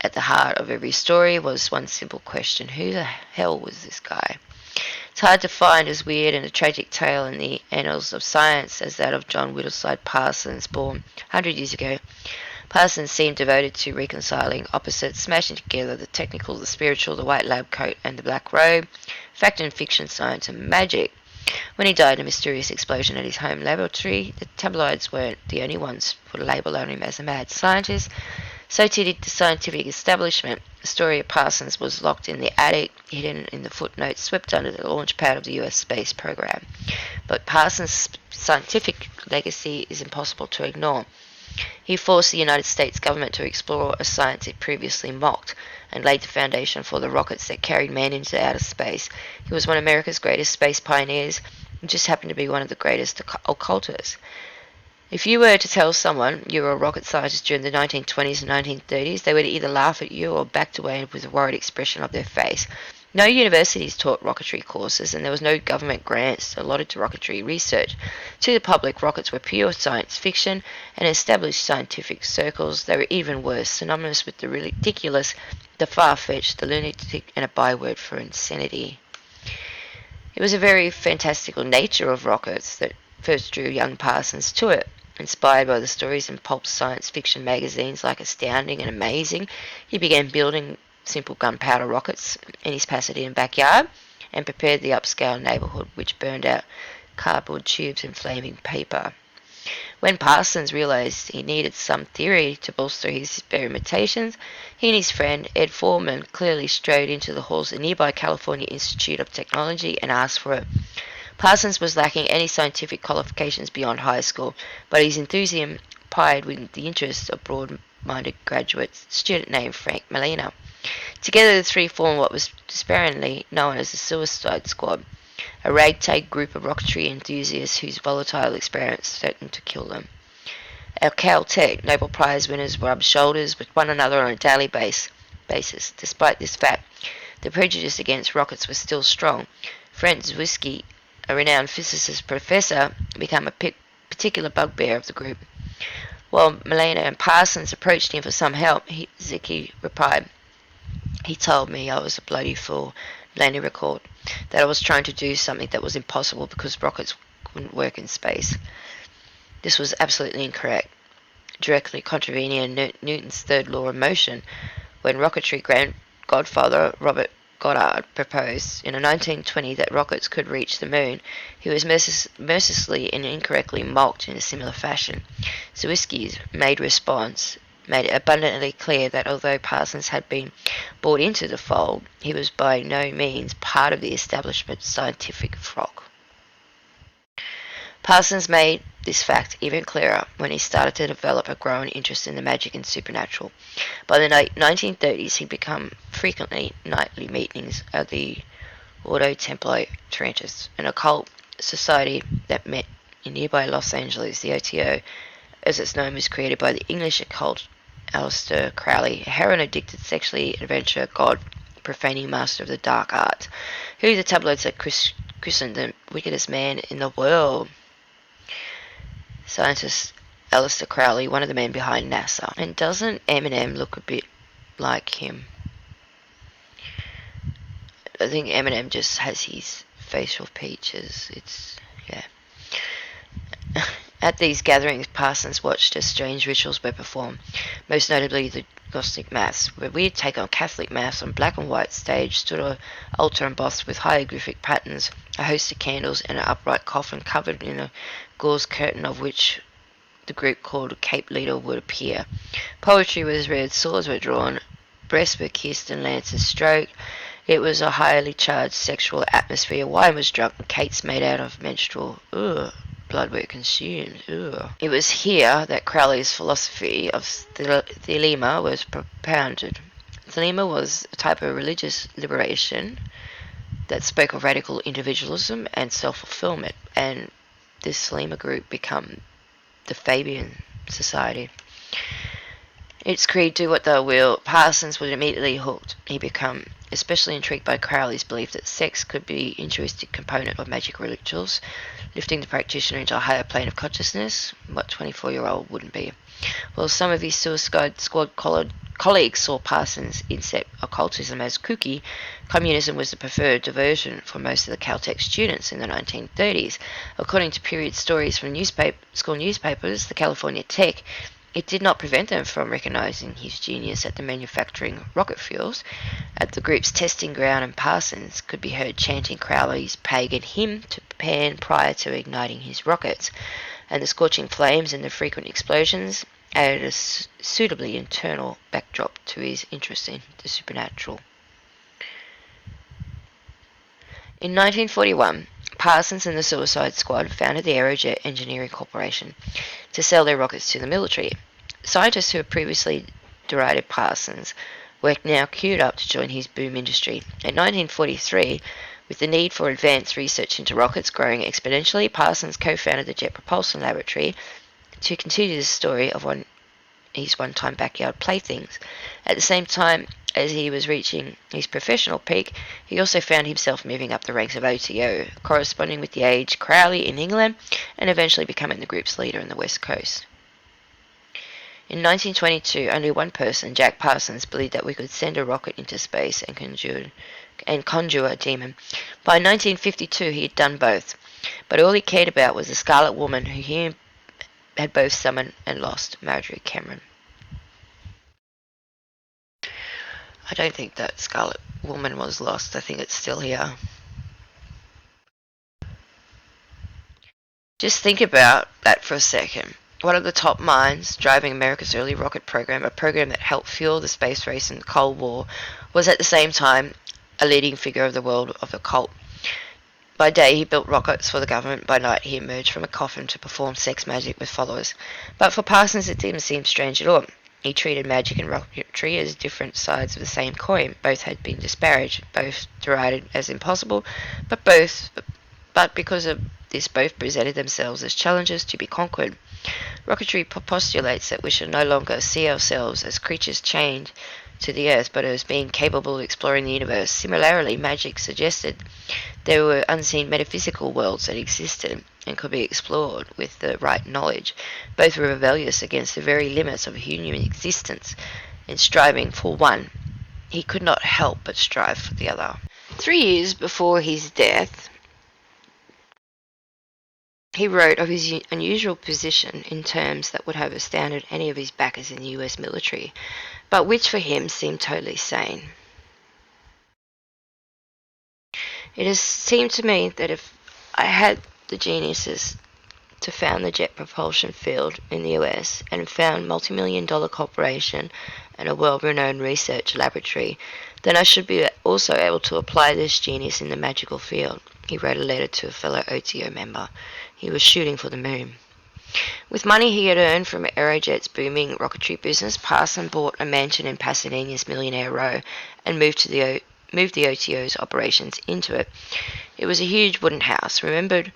S1: At the heart of every story was one simple question: who the hell was this guy? It's hard to find as weird and a tragic tale in the annals of science as that of John Whittleside Parsons, born 100 years ago. Parsons seemed devoted to reconciling opposites, smashing together the technical, the spiritual, the white lab coat and the black robe, fact and fiction, science and magic. When he died in a mysterious explosion at his home laboratory, the tabloids weren't the only ones to put a label on him as a mad scientist. So too did the scientific establishment. The story of Parsons was locked in the attic, hidden in the footnotes, swept under the launch pad of the US space program. But Parsons' scientific legacy is impossible to ignore. He forced the United States government to explore a science it previously mocked, and laid the foundation for the rockets that carried man into outer space. He was one of America's greatest space pioneers, and just happened to be one of the greatest occultists. If you were to tell someone you were a rocket scientist during the 1920s and 1930s, they would either laugh at you or back away with a worried expression of their face. No universities taught rocketry courses, and there was no government grants allotted to rocketry research. To the public, rockets were pure science fiction, and in established scientific circles they were even worse, synonymous with the ridiculous, the far-fetched, the lunatic, and a byword for insanity. It was a very fantastical nature of rockets that first drew young Parsons to it. Inspired by the stories in pulp science fiction magazines like Astounding and Amazing, he began building simple gunpowder rockets in his Pasadena backyard and prepared the upscale neighborhood which burned out cardboard tubes and flaming paper. When Parsons realized he needed some theory to bolster his experimentations, he and his friend Ed Foreman clearly strode into the halls of the nearby California Institute of Technology and asked for it. Parsons was lacking any scientific qualifications beyond high school, but his enthusiasm pied with the interest of broad-minded graduate student named Frank Molina. Together the three formed what was despairingly known as the Suicide Squad, a ragtag group of rocketry enthusiasts whose volatile experiments threatened to kill them. At Caltech, Nobel Prize winners rubbed shoulders with one another on a daily basis. Despite this fact, the prejudice against rockets was still strong. Franz Zwicky, a renowned physicist professor, became a particular bugbear of the group. While Molina and Parsons approached him for some help, Zwicky replied, "He told me I was a bloody fool," Molina recalled, "that I was trying to do something that was impossible because rockets couldn't work in space." This was absolutely incorrect, directly contravening Newton's third law of motion. When rocketry godfather Robert Goddard proposed in 1920 that rockets could reach the moon, he was mercilessly and incorrectly mocked in a similar fashion. Zwisky's response made it abundantly clear that although Parsons had been brought into the fold, he was by no means part of the establishment's scientific flock. Parsons made this fact even clearer when he started to develop a growing interest in the magic and supernatural. By the 1930s, he'd become frequently nightly meetings at the Ordo Templi Trerentis, an occult society that met in nearby Los Angeles. The OTO, as its name, was created by the English occult Aleister Crowley, a heroin-addicted, sexually adventurous god, profaning master of the dark arts, who the tabloids had christened the wickedest man in the world. Scientist Aleister Crowley, one of the men behind NASA. And doesn't Eminem look a bit like him? I think Eminem just has his facial features. It's, yeah. At these gatherings, Parsons watched as strange rituals were performed, most notably the Gnostic Mass, where weird take on Catholic Mass on black and white stage stood an altar embossed with hieroglyphic patterns, a host of candles, and an upright coffin covered in a gauze curtain of which the group called a Cape Leader would appear. Poetry was read, swords were drawn, breasts were kissed, and lances stroked. It was a highly charged sexual atmosphere. Wine was drunk, and cakes made out of menstrual blood were consumed. It was here that Crowley's philosophy of Thelema was propounded. Thelema was a type of religious liberation that spoke of radical individualism and self-fulfillment, and this Thelema group became the Fabian Society. Its creed, do what thou will. Parsons was immediately hooked. He became especially intrigued by Crowley's belief that sex could be an intrinsic component of magic rituals, lifting the practitioner into a higher plane of consciousness, what 24-year-old wouldn't be. While some of his Suicide Squad colleagues saw Parsons' inset occultism as kooky, communism was the preferred diversion for most of the Caltech students in the 1930s. According to period stories from school newspapers, the California Tech, it did not prevent them from recognizing his genius at the manufacturing rocket fuels. At the group's testing ground, and Parsons could be heard chanting Crowley's pagan hymn to Pan prior to igniting his rockets, and the scorching flames and the frequent explosions added a suitably internal backdrop to his interest in the supernatural. In 1941, Parsons and the Suicide Squad founded the Aerojet Engineering Corporation to sell their rockets to the military. Scientists who had previously derided Parsons were now queued up to join his boom industry. In 1943, with the need for advanced research into rockets growing exponentially, Parsons co-founded the Jet Propulsion Laboratory to continue the story of his one-time backyard playthings. At the same time as he was reaching his professional peak, he also found himself moving up the ranks of OTO, corresponding with the age Crowley in England, and eventually becoming the group's leader in the West Coast. In 1922, only one person, Jack Parsons, believed that we could send a rocket into space and conjure a demon. By 1952, he had done both, but all he cared about was the Scarlet Woman, who he had both summoned and lost, Marjorie Cameron. I don't think that Scarlet Woman was lost. I think it's still here. Just think about that for a second. One of the top minds driving America's early rocket program, a program that helped fuel the space race in the Cold War, was at the same time a leading figure of the world of occult. By day, he built rockets for the government. By night, he emerged from a coffin to perform sex magic with followers. But for Parsons, it didn't seem strange at all. He treated magic and rocketry as different sides of the same coin. Both had been disparaged, both derided as impossible, but because of this, both presented themselves as challenges to be conquered. Rocketry postulates that we should no longer see ourselves as creatures chained to the earth, but as being capable of exploring the universe. Similarly, magic suggested there were unseen metaphysical worlds that existed and could be explored with the right knowledge. Both were rebellious against the very limits of human existence, and striving for one, he could not help but strive for the other. 3 years before his death, he wrote of his unusual position in terms that would have astounded any of his backers in the US military, but which for him seemed totally sane. It has seemed to me that if I had the geniuses to found the jet propulsion field in the US and found multi-million-dollar corporation and a world-renowned research laboratory, then I should be also able to apply this genius in the magical field. He wrote a letter to a fellow OTO member. He was shooting for the moon. With money he had earned from Aerojet's booming rocketry business, Parsons bought a mansion in Pasadena's Millionaire Row and moved the OTO's operations into it. It was a huge wooden house. Remembered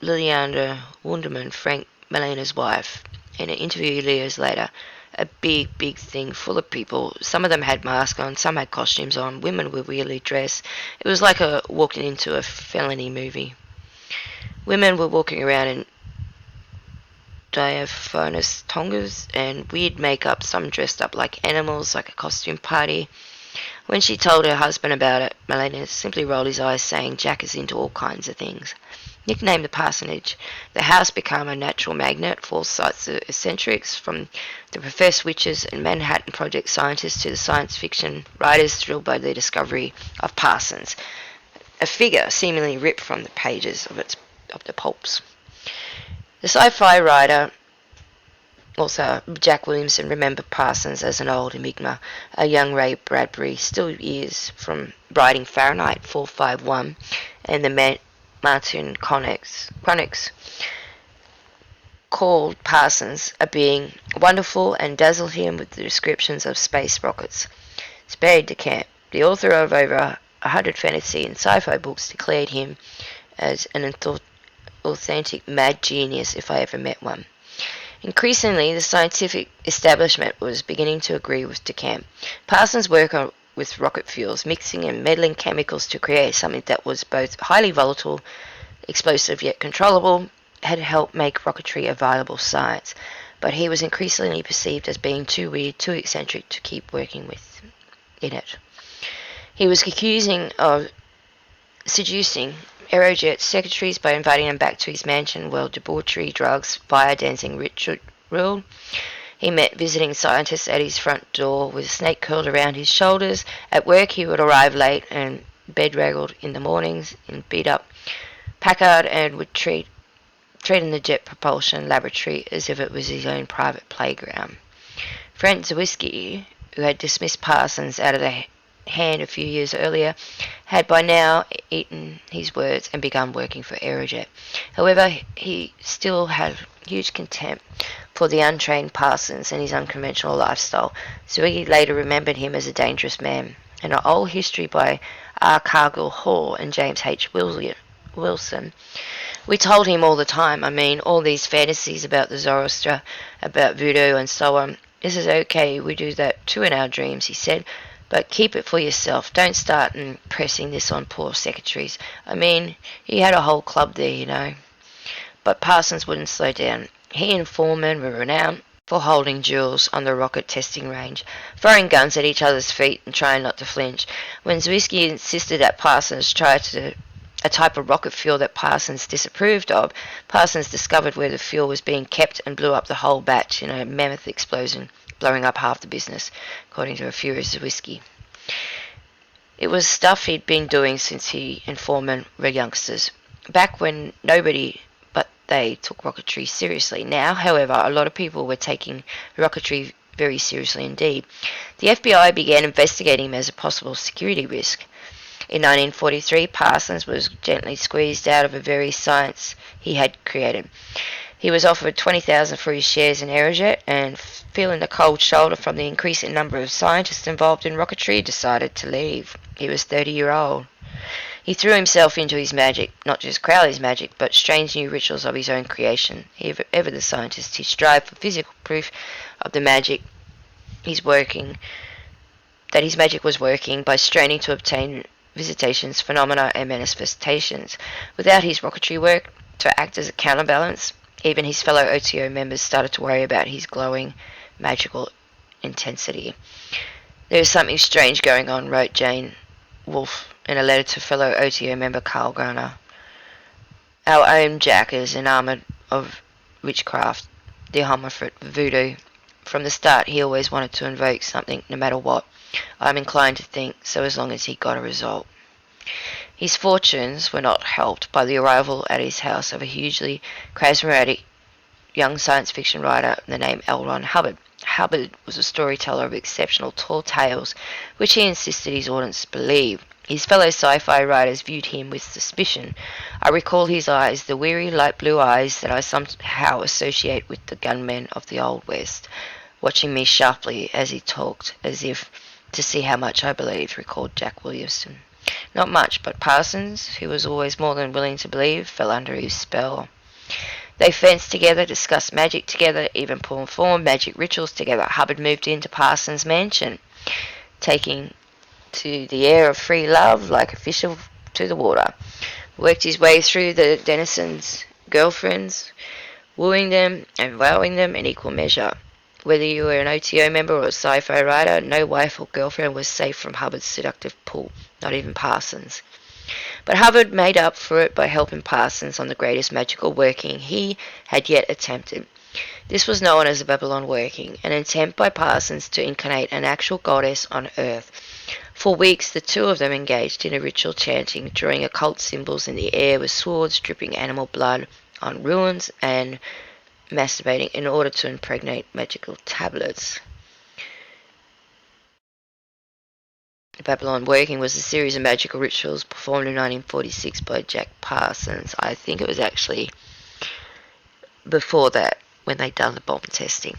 S1: Liliana Wunderman, Frank Melena's wife. In an interview years later, a big thing full of people. Some of them had masks on, some had costumes on, women were weirdly dressed. It was like walking into a felony movie. Women were walking around in diaphanous tongas and weird makeup, some dressed up like animals, like a costume party. When she told her husband about it, Melena simply rolled his eyes, saying Jack is into all kinds of things. Nicknamed the Parsonage, the house became a natural magnet for all sorts of eccentrics, from the professed witches and Manhattan Project scientists to the science fiction writers thrilled by the discovery of Parsons, a figure seemingly ripped from the pages of the pulps. The sci-fi writer, also Jack Williamson, remembered Parsons as an old enigma. A young Ray Bradbury still is, from writing Fahrenheit 451 and the Martin Chronics, called Parsons a being wonderful and dazzled him with the descriptions of space rockets. Spade de Camp, the author of over 100 fantasy and sci-fi books, declared him as an authentic mad genius if I ever met one. Increasingly, the scientific establishment was beginning to agree with de Camp. Parsons' work with rocket fuels, mixing and meddling chemicals to create something that was both highly volatile, explosive yet controllable, had helped make rocketry a viable science, but he was increasingly perceived as being too weird, too eccentric to keep working with in it. He was accusing of seducing Aerojet secretaries by inviting them back to his mansion while debauchery, drugs, fire dancing ruled. He met visiting scientists at his front door with a snake curled around his shoulders. At work he would arrive late and bedraggled in the mornings in beat-up Packard and would treat in the jet propulsion laboratory as if it was his own private playground. Frank Zwisky, who had dismissed Parsons out of the hand a few years earlier, had by now eaten his words and begun working for Aerojet. However, he still had huge contempt for the untrained Parsons and his unconventional lifestyle, so he later remembered him as a dangerous man. In an old history by R. Cargill Hall and James H. Wilson, we told him all the time, all these fantasies about the Zoroaster, about voodoo and so on. This is okay, we do that too in our dreams, he said, but keep it for yourself. Don't start pressing this on poor secretaries. He had a whole club there, But Parsons wouldn't slow down. He and Foreman were renowned for holding duels on the rocket testing range, throwing guns at each other's feet and trying not to flinch. When Zwisky insisted that Parsons try a type of rocket fuel that Parsons disapproved of, Parsons discovered where the fuel was being kept and blew up the whole batch in a mammoth explosion, blowing up half the business, according to a furious Zwisky. It was stuff he'd been doing since he and Foreman were youngsters, back when nobody but they took rocketry seriously. Now, however, a lot of people were taking rocketry very seriously indeed. The FBI began investigating him as a possible security risk. In 1943, Parsons was gently squeezed out of a very science he had created. He was offered $20,000 for his shares in Aerojet, and feeling the cold shoulder from the increasing number of scientists involved in rocketry, decided to leave. He was 30-year-old. He threw himself into his magic, not just Crowley's magic, but strange new rituals of his own creation. Ever the scientist, he strived for physical proof of the magic that his magic was working by straining to obtain visitations, phenomena, and manifestations. Without his rocketry work to act as a counterbalance, even his fellow OTO members started to worry about his glowing, magical intensity. There is something strange going on, wrote Jane Wolfe in a letter to fellow OTO member Carl Garner. Our own Jack is enamoured of witchcraft, the homophobe voodoo. From the start, he always wanted to invoke something, no matter what. I'm inclined to think so, as long as he got a result. His fortunes were not helped by the arrival at his house of a hugely charismatic young science fiction writer named L. Ron Hubbard. Hubbard was a storyteller of exceptional tall tales, which he insisted his audience believe. His fellow sci-fi writers viewed him with suspicion. I recall his eyes, the weary light blue eyes that I somehow associate with the gunmen of the Old West, watching me sharply as he talked, as if to see how much I believed, recalled Jack Williamson. Not much, but Parsons, who was always more than willing to believe, fell under his spell. They fenced together, discussed magic together, even performed magic rituals together. Hubbard moved into Parsons' mansion, taking to the air of free love like a fish to the water. Worked his way through the denizens' girlfriends, wooing them and wowing them in equal measure. Whether you were an OTO member or a sci-fi writer, no wife or girlfriend was safe from Hubbard's seductive pull, not even Parsons. But Hubbard made up for it by helping Parsons on the greatest magical working he had yet attempted. This was known as the Babylon working, an attempt by Parsons to incarnate an actual goddess on earth. For weeks the two of them engaged in a ritual chanting, drawing occult symbols in the air with swords, dripping animal blood on ruins, and masturbating in order to impregnate magical tablets. The Babylon working was a series of magical rituals performed in 1946 by Jack Parsons. I think it was actually before that when they'd done the bomb testing.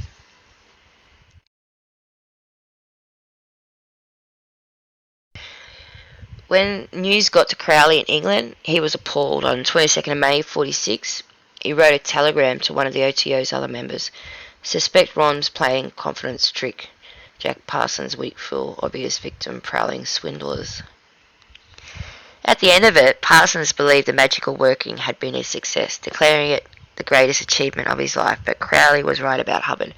S1: When news got to Crowley in England, he was appalled. On 22nd of May 46, he wrote a telegram to one of the OTO's other members. Suspect Ron's playing confidence trick. Jack Parsons, weak fool, obvious victim, prowling swindlers. At the end of it, Parsons believed the magical working had been a success, declaring it the greatest achievement of his life, but Crowley was right about Hubbard.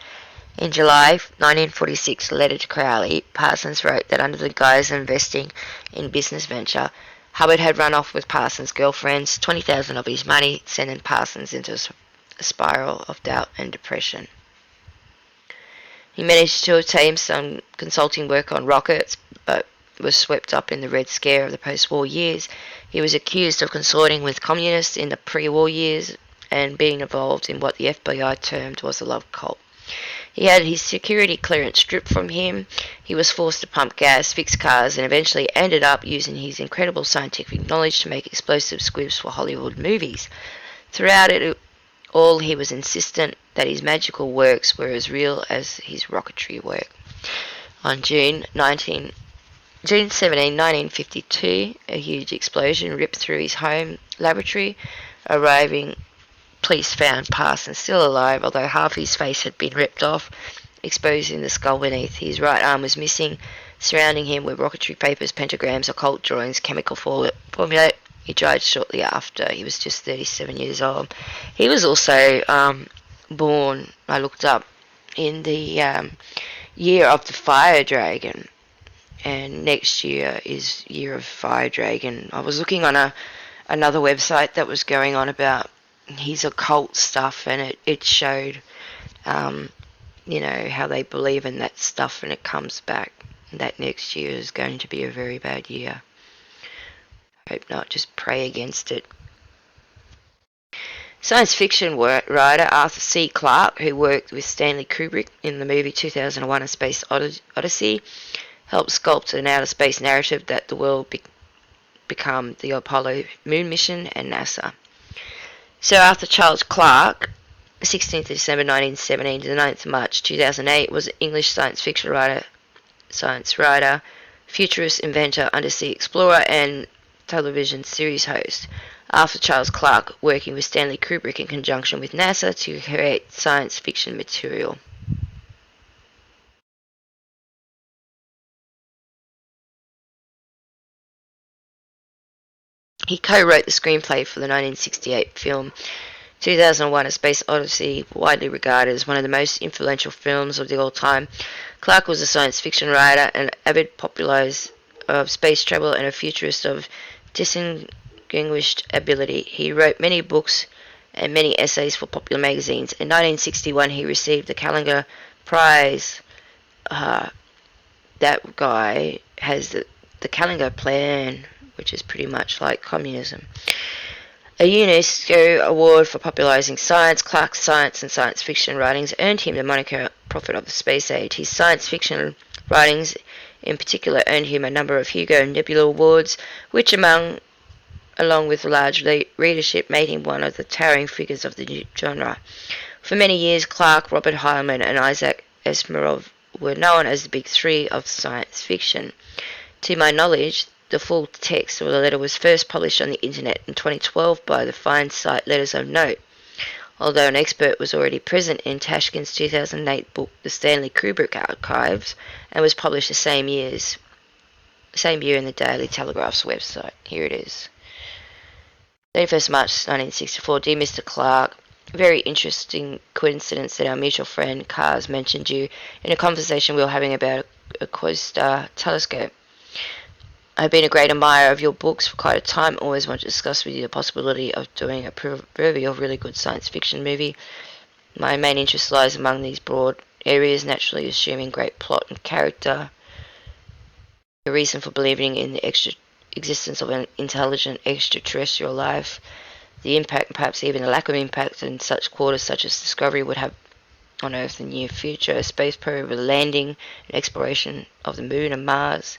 S1: In July 1946, a letter to Crowley, Parsons wrote that under the guise of investing in business venture, Hubbard had run off with Parsons' girlfriends, $20,000 of his money, sending Parsons into a spiral of doubt and depression. He managed to obtain some consulting work on rockets, but was swept up in the Red Scare of the post-war years. He was accused of consorting with communists in the pre-war years and being involved in what the FBI termed was a love cult. He had his security clearance stripped from him. He was forced to pump gas, fix cars, and eventually ended up using his incredible scientific knowledge to make explosive squibs for Hollywood movies. Throughout it all, he was insistent that his magical works were as real as his rocketry work. On June 17, 1952, a huge explosion ripped through his home laboratory. Arriving police found Parsons still alive, although half his face had been ripped off, exposing the skull beneath. His right arm was missing. Surrounding him were rocketry papers, pentagrams, occult drawings, chemical formulae. He died shortly after. He was just 37 years old. He was also born, I looked up, in the year of the fire dragon. And next year is Year of Fire Dragon. I was looking on another website that was going on about his occult stuff, and it showed, how they believe in that stuff, and it comes back. That next year is going to be a very bad year. Hope not. Just pray against it. Science fiction writer Arthur C. Clarke, who worked with Stanley Kubrick in the movie 2001: A Space Odyssey, helped sculpt an outer space narrative that the world become the Apollo moon mission and NASA. Sir Arthur Charles Clarke, 16th December 1917 to the 9th March 2008, was an English science writer, futurist, inventor, undersea explorer, and television series host. Arthur Charles Clarke, working with Stanley Kubrick in conjunction with NASA to create science fiction material. He co-wrote the screenplay for the 1968 film 2001: A Space Odyssey, widely regarded as one of the most influential films of all time. Clarke was a science fiction writer, an avid popularizer of space travel, and a futurist of distinguished ability. He wrote many books and many essays for popular magazines. In 1961, he received the Kallinger Prize. That guy has the Kallinger Plan, which is pretty much like communism. A UNESCO award for popularizing science. Clarke's science and science fiction writings earned him the moniker Prophet of the Space Age. His science fiction writings in particular earned him a number of Hugo and Nebula awards, which along with large readership made him one of the towering figures of the genre. For many years, Clarke, Robert Heinlein, and Isaac Asimov were known as the big three of science fiction. To my knowledge, the full text of the letter was first published on the internet in 2012 by the fine site Letters of Note, although an expert was already present in Tashkin's 2008 book The Stanley Kubrick Archives, and was published the same year in the Daily Telegraph's website. Here it is. 31st March 1964. Dear Mr. Clarke, very interesting coincidence that our mutual friend Cars mentioned you in a conversation we were having about a quasar telescope. I've been a great admirer of your books for quite a time. Always want to discuss with you the possibility of doing a proverbial really good science fiction movie. My main interest lies among these broad areas, naturally assuming great plot and character, a reason for believing in the existence of an intelligent extraterrestrial life, the impact, perhaps even a lack of impact, in such quarters such as Discovery would have on Earth in the near future, a space probe with a landing and exploration of the Moon and Mars.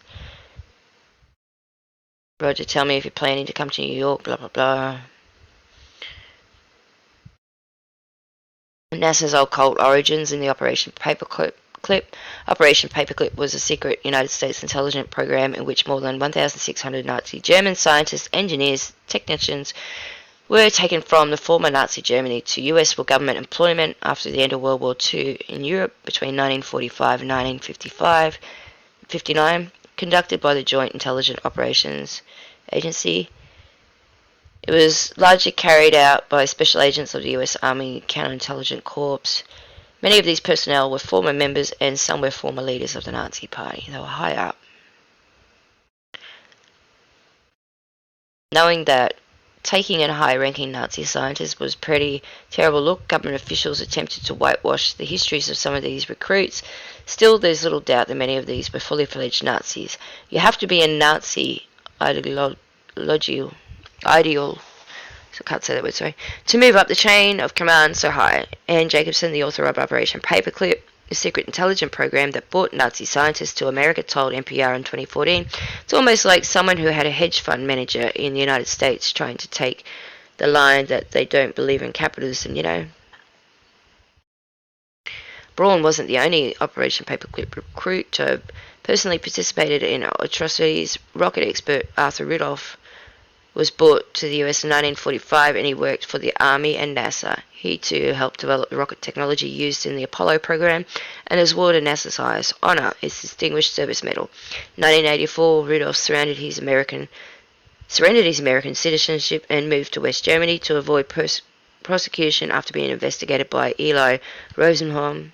S1: Roger, tell me if you're planning to come to New York, blah blah blah. NASA's occult origins in the Operation Paperclip. Operation Paperclip was a secret United States intelligence program in which more than 1,600 Nazi German scientists, engineers, technicians were taken from the former Nazi Germany to US for government employment after the end of World War II in Europe between 1945 and 1959, conducted by the Joint Intelligence Operations Agency. It was largely carried out by special agents of the US Army Counterintelligence Corps. Many of these personnel were former members and some were former leaders of the Nazi Party. They were high up. Knowing that taking in a high-ranking Nazi scientist was a pretty terrible look, government officials attempted to whitewash the histories of some of these recruits. Still, there's little doubt that many of these were fully fledged Nazis. You have to be a Nazi ideal, so I can't say that word, sorry, to move up the chain of command so high. Anne Jacobson, the author of Operation Paperclip, a secret intelligence program that brought Nazi scientists to America, told NPR in 2014, it's almost like someone who had a hedge fund manager in the United States trying to take the line that they don't believe in capitalism, you know. Braun wasn't the only Operation Paperclip recruit to personally participated in atrocities. Rocket expert Arthur Rudolph was brought to the US in 1945 and he worked for the Army and NASA. He too helped develop the rocket technology used in the Apollo program and is awarded NASA's highest honor, its Distinguished Service Medal. In 1984, Rudolph surrendered his American citizenship and moved to West Germany to avoid prosecution after being investigated by Eli Rosenholm,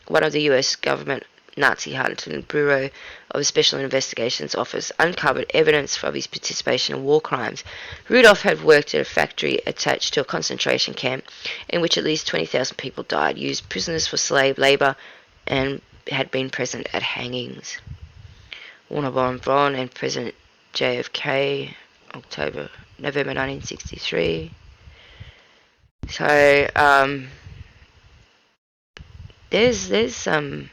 S1: one of the US government Nazi Huntington Bureau of Special Investigations Office, uncovered evidence of his participation in war crimes. Rudolph had worked at a factory attached to a concentration camp in which at least 20,000 people died, used prisoners for slave labour, and had been present at hangings. Warner von Braun and President JFK, November 1963. So, there's some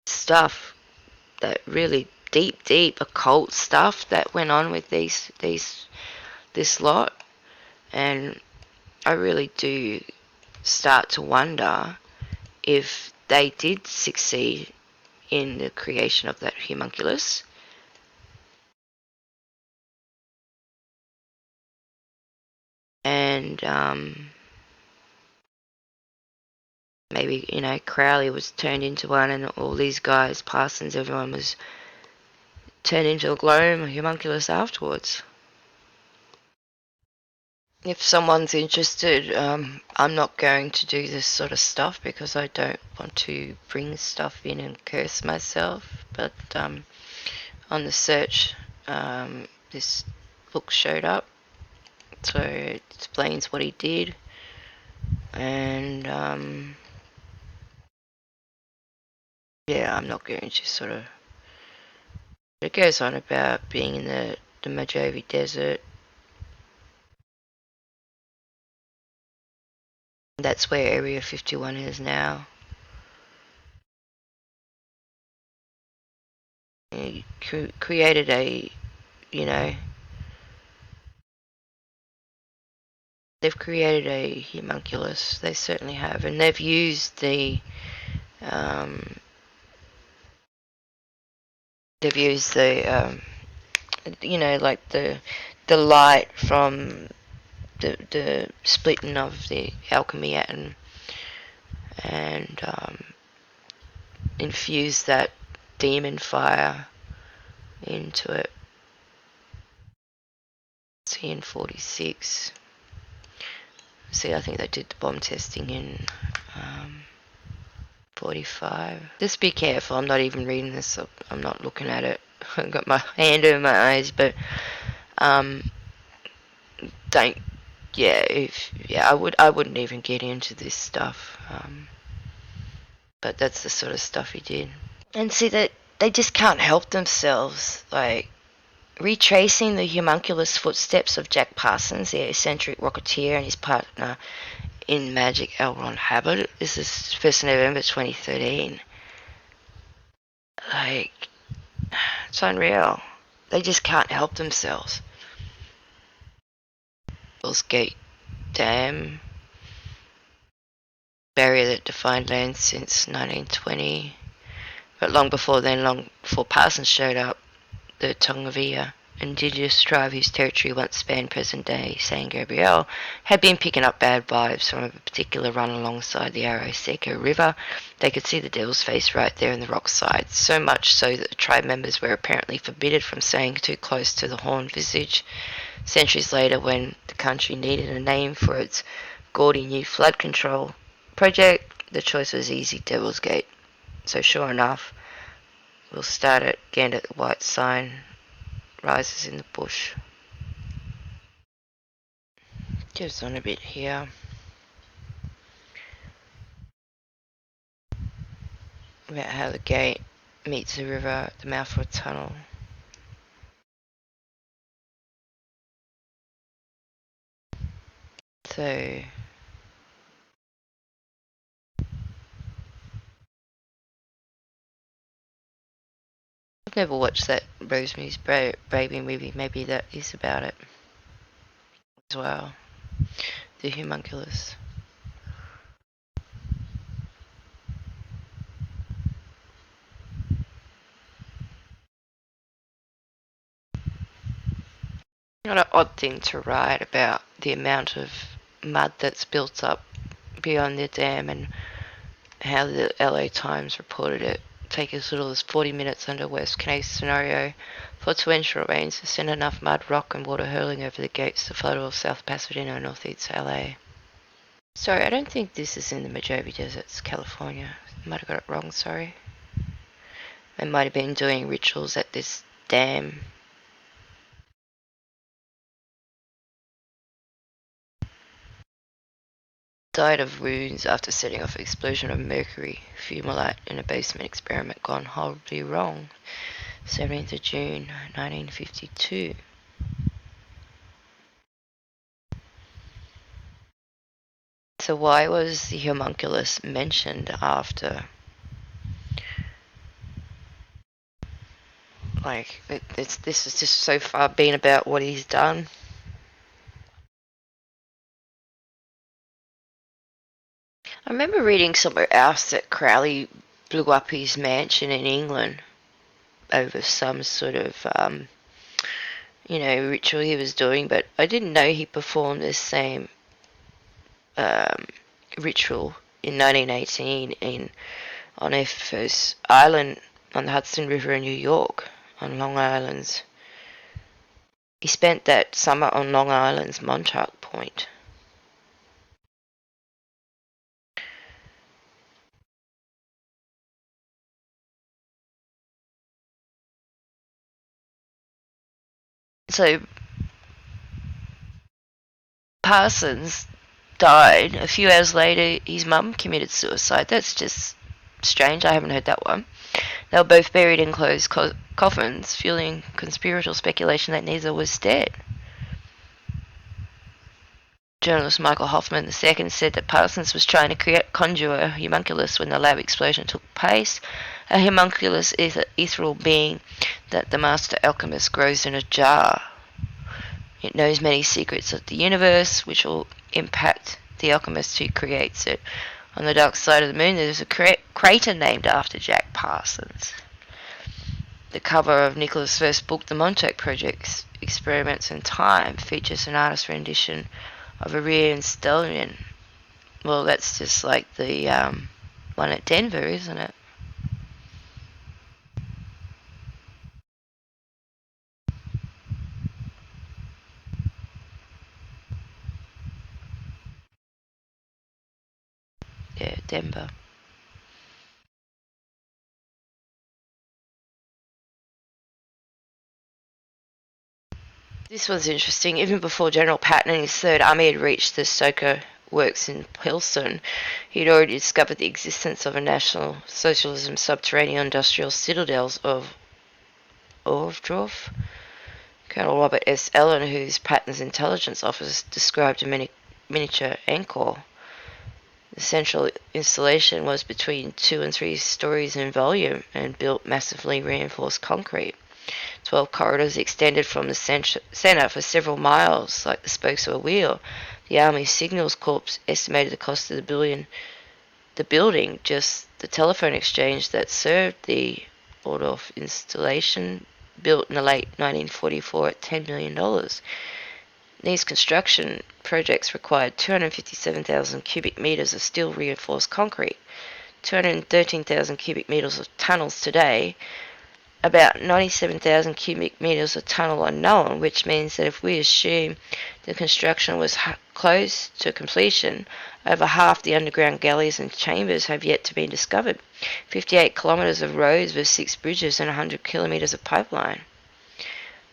S1: stuff that really deep occult stuff that went on with this lot, and I really do start to wonder if they did succeed in the creation of that homunculus. And maybe, you know, Crowley was turned into one, and all these guys, Parsons, everyone was turned into a Glom, a homunculus afterwards. If someone's interested, I'm not going to do this sort of stuff because I don't want to bring stuff in and curse myself. But on the search, this book showed up, so it explains what he did, and yeah, I'm not going to sort of. It goes on about being in the Mojave Desert. That's where Area 51 is now. He created a, you know, they've created a homunculus. They certainly have, and they've used the, you know, like the light from the splitting of the alchemy atom, and infuse that demon fire into it. See, in 46. See, I think they did the bomb testing in 45. Just be careful. I'm not even reading this. I'm not looking at it I've got my hand over my eyes, but don't. I wouldn't even get into this stuff. But that's the sort of stuff he did. And see that they just can't help themselves, like retracing the homunculus footsteps of Jack Parsons, the eccentric rocketeer, and his partner in magic, L. Ron Hubbard. This is 1st November 2013. Like, it's unreal. They just can't help themselves. Devil's Gate Dam, barrier that defined land since 1920. But long before then, long before Parsons showed up, the Tongavia, indigenous tribe whose territory once spanned present-day San Gabriel, had been picking up bad vibes from a particular run alongside the Arrow Seco River. They could see the Devil's Face right there in the rock side, so much so that the tribe members were apparently forbidden from staying too close to the horned visage. Centuries later, when the country needed a name for its gaudy new flood control project, the choice was easy: Devil's Gate. So sure enough, we'll start it again at the white sign rises in the bush. Goes on a bit here about how the gate meets the river at the mouth of a tunnel. So I've never watched that Rosemary's Baby movie. Maybe that is about it as well. The homunculus. Not an odd thing to write about the amount of mud that's built up beyond the dam, and how the LA Times reported it take as little as 40 minutes under worst case scenario for torrential rains to send enough mud, rock and water hurling over the gates to flood all of South Pasadena, northeast LA. Sorry, I don't think this is in the Mojave Desert, it's California. I might have got it wrong, sorry. They might have been doing rituals at this dam. Died of wounds after setting off an explosion of mercury fumarate in a basement experiment gone horribly wrong. 17th of June 1952. So why was the homunculus mentioned after? Like, this has just so far been about what he's done. I remember reading somewhere else that Crowley blew up his mansion in England over some sort of, ritual he was doing, but I didn't know he performed this same ritual in 1918 on Ephesus Island on the Hudson River in New York, on Long Island's. He spent that summer on Long Island's Montauk Point. So Parsons died. A few hours later, his mum committed suicide. That's just strange. I haven't heard that one. They were both buried in closed coffins, fueling conspiratorial speculation that neither was dead. Journalist Michael Hoffman II said that Parsons was trying to conjure a homunculus when the lab explosion took place. A homunculus is an ethereal being that the master alchemist grows in a jar. It knows many secrets of the universe, which will impact the alchemist who creates it. On the dark side of the moon, there's a crater named after Jack Parsons. The cover of Nicola's first book, The Montauk Project, Experiments in Time, features an artist's rendition of a rear stallion. Well, that's just like the one at Denver, isn't it? Yeah, Denver. This was interesting. Even before General Patton and his Third Army had reached the Soka works in Pilsen, he'd already discovered the existence of a National Socialism subterranean industrial citadels of Ohrdruf. Colonel Robert S. Allen, whose Patton's intelligence office described a miniature Angkor. The central installation was between 2 and 3 stories in volume and built massively reinforced concrete. 12 corridors extended from the centre for several miles, like the spokes of a wheel. The Army Signals Corps estimated the cost of the building, just the telephone exchange that served the Ohrdruf installation, built in the late 1944 at $10 million. These construction projects required 257,000 cubic metres of steel reinforced concrete, 213,000 cubic metres of tunnels today, about 97,000 cubic metres of tunnel unknown, which means that if we assume the construction was close to completion, over half the underground galleys and chambers have yet to be discovered. 58 kilometres of roads with 6 bridges and 100 kilometres of pipeline.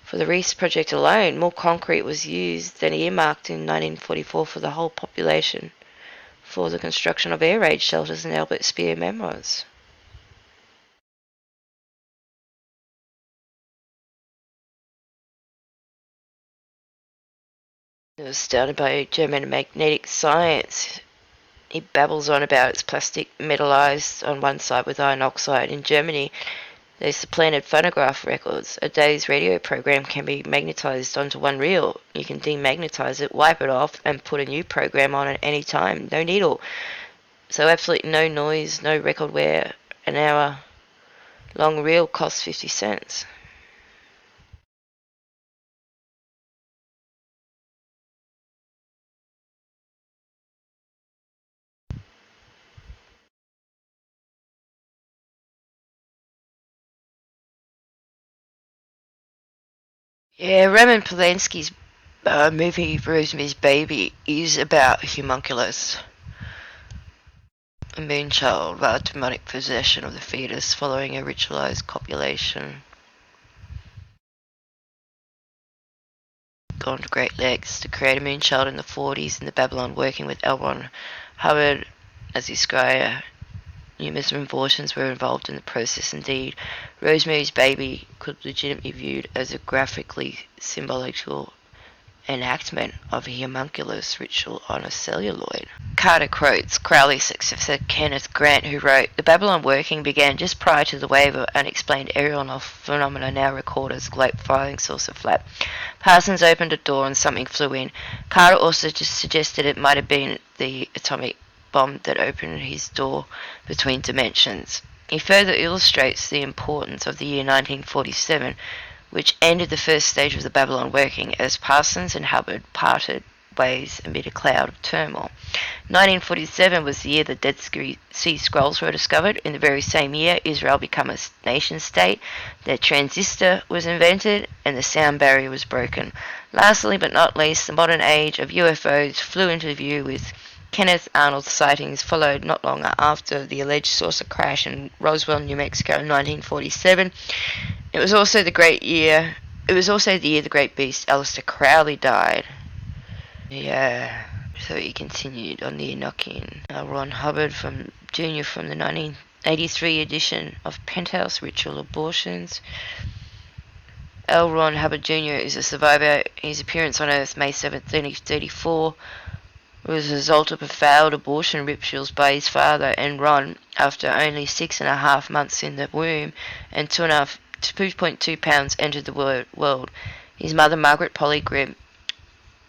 S1: For the Reefs project alone, more concrete was used than earmarked in 1944 for the whole population for the construction of air raid shelters and Albert Speer memoirs. It was started by German magnetic science. He babbles on about its plastic metallized on one side with iron oxide. In Germany, they supplanted phonograph records. A day's radio program can be magnetized onto one reel. You can demagnetize it, wipe it off, and put a new program on at any time. No needle. So absolutely no noise, no record wear. An hour long reel costs 50 cents. Yeah, Roman Polanski's movie Rosemary's Baby is about homunculus, a moonchild via demonic possession of the fetus following a ritualized copulation. Gone to great lengths to create a moonchild in the 40s in the Babylon, working with L. Ron Hubbard as his scribe. Numerous abortions were involved in the process. Indeed, Rosemary's Baby could legitimately be viewed as a graphically symbolical enactment of a homunculus ritual on a celluloid. Carter quotes Crowley's successor Kenneth Grant, who wrote, "The Babylon working began just prior to the wave of unexplained aerial phenomena now recorded as globe firing saucer flap. Parsons opened a door and something flew in. Carter also just suggested it might have been the atomic bomb that opened his door between dimensions." He further illustrates the importance of the year 1947, which ended the first stage of the Babylon working as Parsons and Hubbard parted ways amid a cloud of turmoil. 1947 was the year the Dead Sea Scrolls were discovered. In the very same year, Israel became a nation-state, the transistor was invented, and the sound barrier was broken. Lastly but not least, the modern age of UFOs flew into view with Kenneth Arnold's sightings, followed not long after the alleged saucer crash in Roswell, New Mexico in 1947. It was also the year the great beast Aleister Crowley died. Yeah. So he continued on the Enochian. Ron Hubbard Jr. from the 1983 edition of Penthouse Ritual Abortions. L. Ron Hubbard Jr. is a survivor. His appearance on Earth May 7, 1934 was a result of a failed abortion rituals by his father and Ron after only 6.5 months in the womb, and 2.2 pounds entered the world. His mother, Margaret Polly Grimm,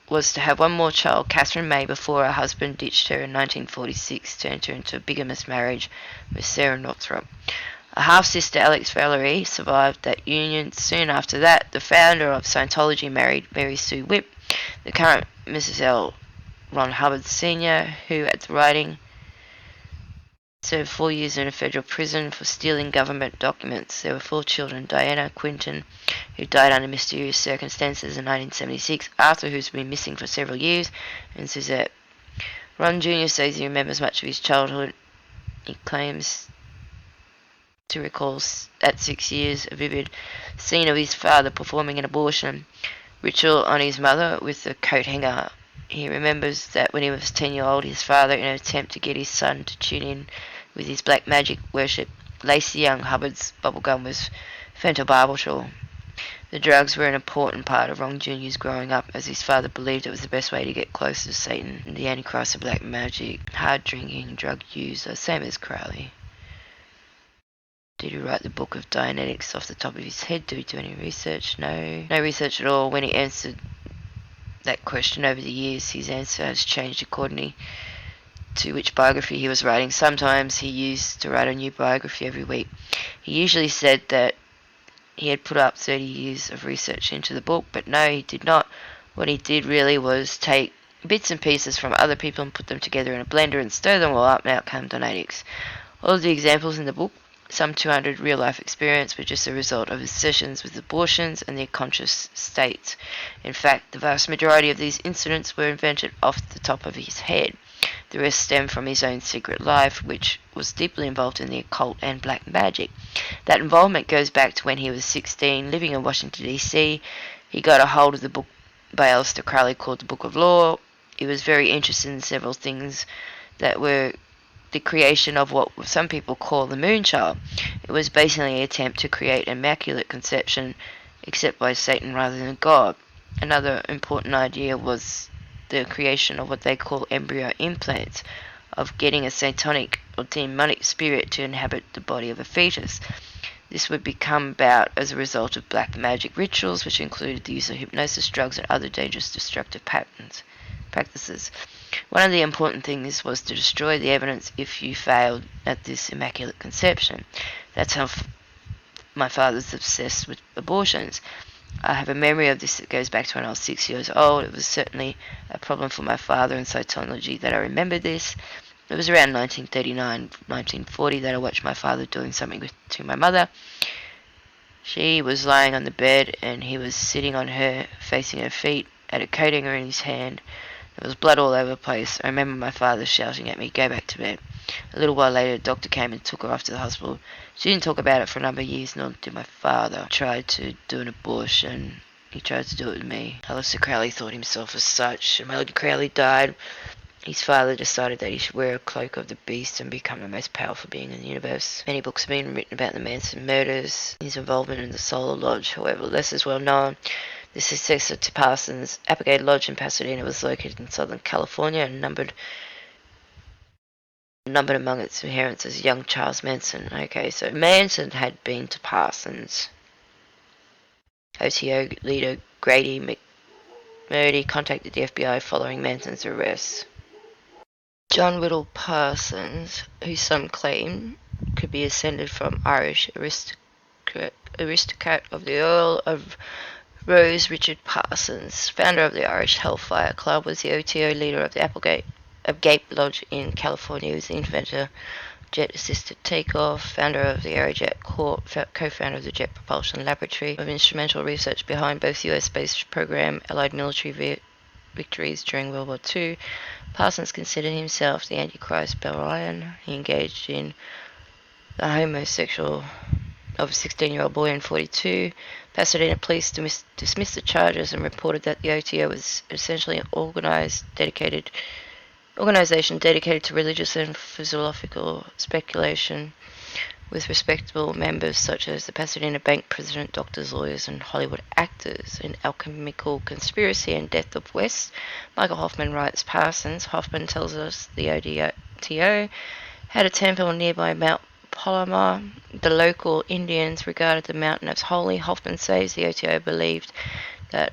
S1: was to have one more child, Catherine May, before her husband ditched her in 1946 to enter into a bigamous marriage with Sarah Northrop. A half-sister, Alex Valerie, survived that union. Soon after that, the founder of Scientology married Mary Sue Whipp, the current Mrs. L. Ron Hubbard Sr., who, at the writing, served 4 years in a federal prison for stealing government documents. There were 4 children: Diana Quinton, who died under mysterious circumstances in 1976, Arthur, who's been missing for several years, and Suzette. Ron Jr. says he remembers much of his childhood. He claims to recall at 6 years a vivid scene of his father performing an abortion. ritual on his mother with the coat hanger. He remembers that when he was 10-year-old, his father, in an attempt to get his son to tune in with his black magic worship, laced the young Hubbard's bubblegum with phenobarbital. The drugs were an important part of Ron Jr.'s growing up, as his father believed it was the best way to get closer to Satan, the Antichrist of black magic. Hard drinking, drug user, same as Crowley. Did he write the book of Dianetics off the top of his head? Did he do any research? No. No research at all. When he answered that question over the years, his answer has changed accordingly to which biography he was writing. Sometimes he used to write a new biography every week. He usually said that he had put up 30 years of research into the book, but no, he did not. What he did really was take bits and pieces from other people and put them together in a blender and stir them all up, and out came Dianetics. All of the examples in the book, some 200 real-life experience, were just a result of his sessions with abortions and their conscious states. In fact, the vast majority of these incidents were invented off the top of his head. The rest stemmed from his own secret life, which was deeply involved in the occult and black magic. That involvement goes back to when he was 16, living in Washington, D.C. He got a hold of the book by Aleister Crowley called The Book of Law. He was very interested in several things that were the creation of what some people call the Moonchild. It was basically an attempt to create immaculate conception, except by Satan rather than God. Another important idea was the creation of what they call embryo implants, of getting a satanic or demonic spirit to inhabit the body of a fetus. This would become about as a result of black magic rituals, which included the use of hypnosis, drugs, and other dangerous destructive practices. One of the important things was to destroy the evidence if you failed at this immaculate conception. That's how my father's obsessed with abortions. I have a memory of this that goes back to when I was 6 years old. It was certainly a problem for my father in Scientology that I remember this. It was around 1939, 1940 that I watched my father doing something to my mother. She was lying on the bed and he was sitting on her, facing her feet, had a coat hanger in his hand. There was blood all over the place. I remember my father shouting at me, "Go back to bed." A little while later, a doctor came and took her off to the hospital. She didn't talk about it for a number of years, nor did my father. Tried to do an abortion. He tried to do it with me. Aleister Crowley thought himself as such. When Lord Crowley died, his father decided that he should wear a cloak of the beast and become the most powerful being in the universe. Many books have been written about the Manson murders. His involvement in the Solar Lodge, however, less is well known. The successor to Parsons, Applegate Lodge in Pasadena, was located in Southern California and numbered among its adherents as young Charles Manson. Okay, so Manson had been to Parsons. OTO leader Grady McMurdy contacted the FBI following Manson's arrest. John Whittle Parsons, who some claim could be ascended from Irish aristocrat of the Earl of Rose, Richard Parsons, founder of the Irish Hellfire Club, was the OTO leader of the Applegate Lodge in California. He was the inventor of jet-assisted takeoff, founder of the Aerojet Corp, co-founder of the Jet Propulsion Laboratory, of instrumental research behind both U.S. space program, Allied military victories during World War II. Parsons considered himself the Antichrist Belial. He engaged in the homosexual of a 16-year-old boy in 1942. Pasadena police dismissed the charges and reported that the OTO was essentially an organization dedicated to religious and philosophical speculation, with respectable members such as the Pasadena Bank president, doctors, lawyers, and Hollywood actors. In Alchemical Conspiracy and Death of West, Michael Hoffman writes, Parsons, Hoffman tells us the OTO had a temple nearby Mount Palomar. The local Indians regarded the mountain as holy. Hoffman says the OTO believed that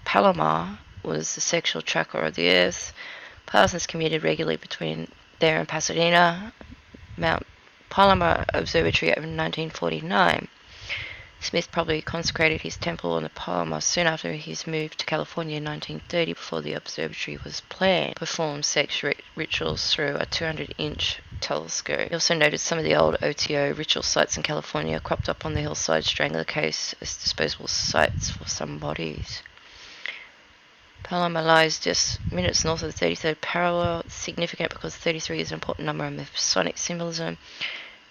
S1: Palomar was the sexual chakra of the earth. Parsons commuted regularly between there and Pasadena, Mount Palomar Observatory in 1949. Smith probably consecrated his temple on the Palomar soon after his move to California in 1930, before the observatory was planned. Performed sex rituals through a 200-inch telescope. He also noted some of the old OTO ritual sites in California cropped up on the hillside, strangler case as disposable sites for some bodies. Palomar lies just minutes north of the 33rd parallel. It's significant because 33 is an important number in Masonic symbolism.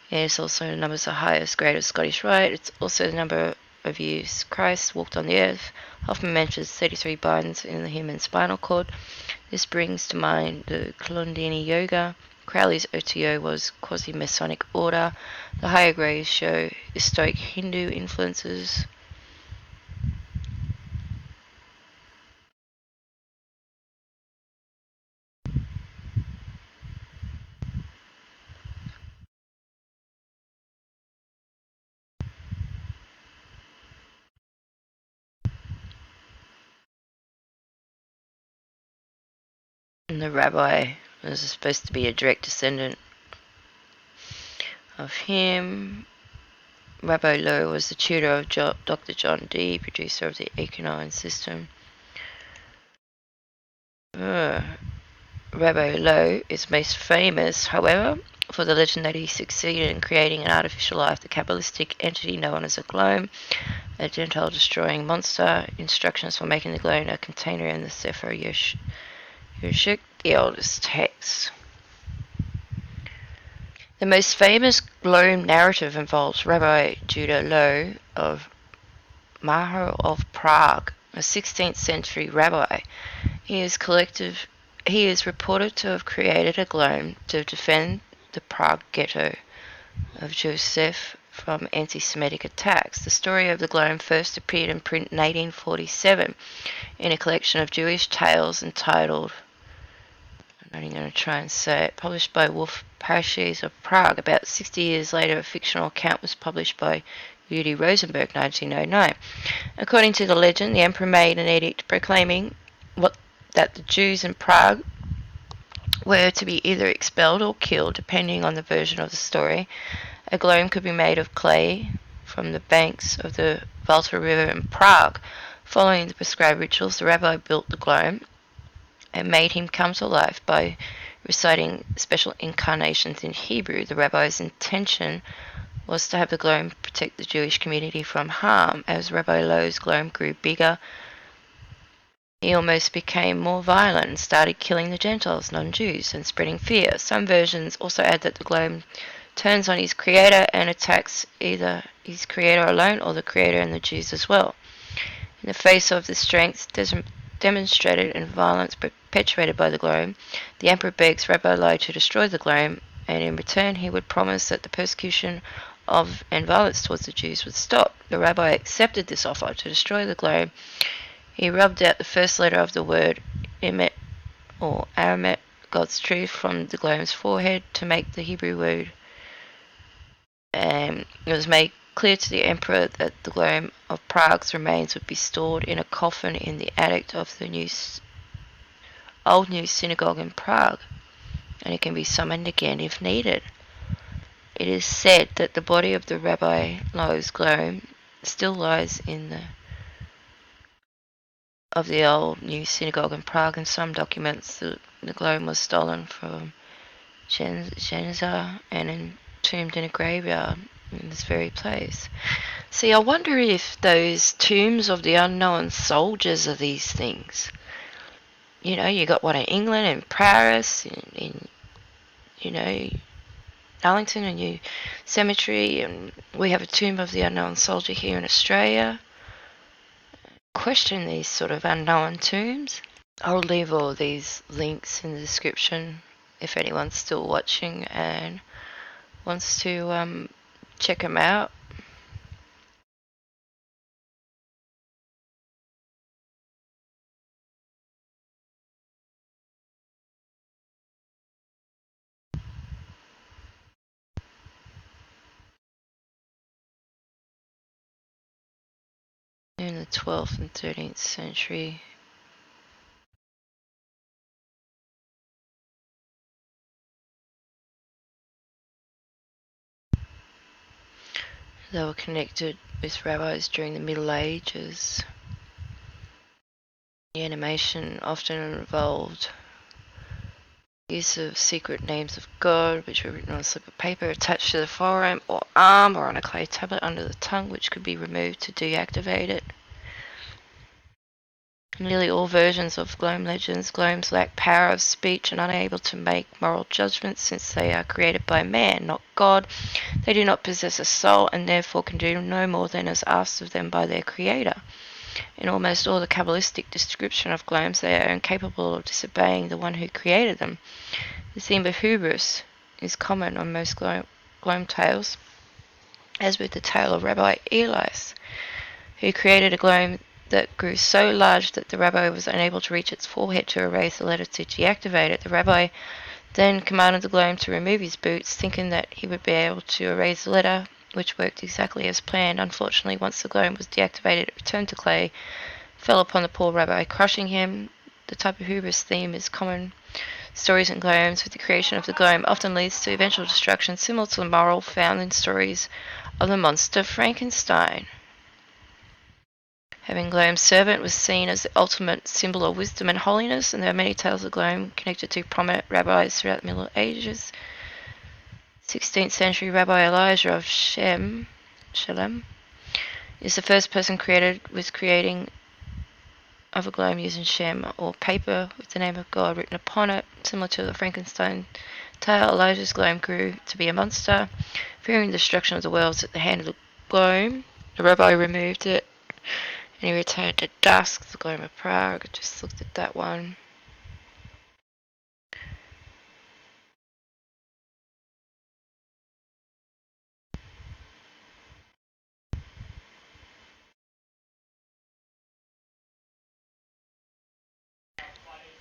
S1: It's also the number of the highest grade of Scottish Rite. It's also the number of years. Christ walked on the earth. Hoffman mentions 33 bones in the human spinal cord. This brings to mind the Kundalini Yoga. Crowley's OTO was quasi-Masonic order. The higher grades show Stoic Hindu influences. And the rabbi was supposed to be a direct descendant of him. Rabbi Lowe was the tutor of Dr. John Dee, producer of the Enochian system. Rabbi Lowe is most famous, however, for the legend that he succeeded in creating an artificial life, the Kabbalistic entity known as a Glom, a Gentile-destroying monster. Instructions for making the Glom a container in the Sefer Yoshuk, the oldest text. The most famous Glom narrative involves Rabbi Judah Lowe of Mahar of Prague, a 16th century rabbi. He is reported to have created a Glom to defend the Prague ghetto of Joseph from anti-Semitic attacks. The story of the Glom first appeared in print in 1847 in a collection of Jewish tales entitled, I'm not going to try and say it, published by Wolf Parashes of Prague. About 60 years later, a fictional account was published by Yudi Rosenberg, 1909. According to the legend, the emperor made an edict proclaiming that the Jews in Prague were to be either expelled or killed, depending on the version of the story. A Glom could be made of clay from the banks of the Volta River in Prague. Following the prescribed rituals, the rabbi built the Glom and made him come to life by reciting special incarnations in Hebrew. The rabbi's intention was to have the Glom protect the Jewish community from harm. As Rabbi Lowe's Glom grew bigger, he almost became more violent and started killing the Gentiles, non-Jews, and spreading fear. Some versions also add that the Glom turns on his creator and attacks either his creator alone or the creator and the Jews as well. In the face of the strength demonstrated and violence perpetuated by the Glom, the emperor begs Rabbi Lowe to destroy the Glom, and in return he would promise that the persecution of and violence towards the Jews would stop. The rabbi accepted this offer to destroy the Glom. He rubbed out the first letter of the word Emet or Aramet, God's truth, from the Glom's forehead to make the Hebrew word. It was made clear to the emperor that the Glom of Prague's remains would be stored in a coffin in the attic of the old new synagogue in Prague, and it can be summoned again if needed. It is said that the body of the Rabbi Lowe's Glom still lies in the old new synagogue in Prague. In some documents, the Glom was stolen from Genza and entombed in a graveyard in this very place. See, I wonder if those tombs of the unknown soldiers are these things. You know, you got one in England and Paris, in Arlington, a new cemetery, and we have a tomb of the unknown soldier here in Australia. Question these sort of unknown tombs. I'll leave all these links in the description if anyone's still watching and wants to check them out. In the 12th and 13th century. They were connected with rabbis during the Middle Ages. The animation often involved use of secret names of God, which were written on a slip of paper attached to the forearm or arm, or on a clay tablet under the tongue, which could be removed to deactivate it. In nearly all versions of Glom legends, Gloms lack power of speech and unable to make moral judgments since they are created by man, not God. They do not possess a soul and therefore can do no more than is asked of them by their creator. In almost all the Kabbalistic description of Glomes, they are incapable of disobeying the one who created them. The theme of hubris is common on most Glom tales, as with the tale of Rabbi Elias, who created a Glom that grew so large that the rabbi was unable to reach its forehead to erase the letter to deactivate it. The rabbi then commanded the Glom to remove his boots, thinking that he would be able to erase the letter, which worked exactly as planned. Unfortunately, once the Glom was deactivated, it returned to clay, fell upon the poor rabbi, crushing him. The type of hubris theme is common stories in Glomes, with the creation of the Glom often leads to eventual destruction, similar to the moral found in stories of the monster Frankenstein. Having Glom's servant was seen as the ultimate symbol of wisdom and holiness, and there are many tales of Glom connected to prominent rabbis throughout the Middle Ages. 16th century Rabbi Elijah of Shalem is the first person credited with creating of a Glom using Shem, or paper with the name of God written upon it. Similar to the Frankenstein tale, Elijah's Glom grew to be a monster. Fearing the destruction of the worlds at the hand of the Glom, the rabbi removed it and he returned to dusk. The Glom of Prague. I just looked at that one.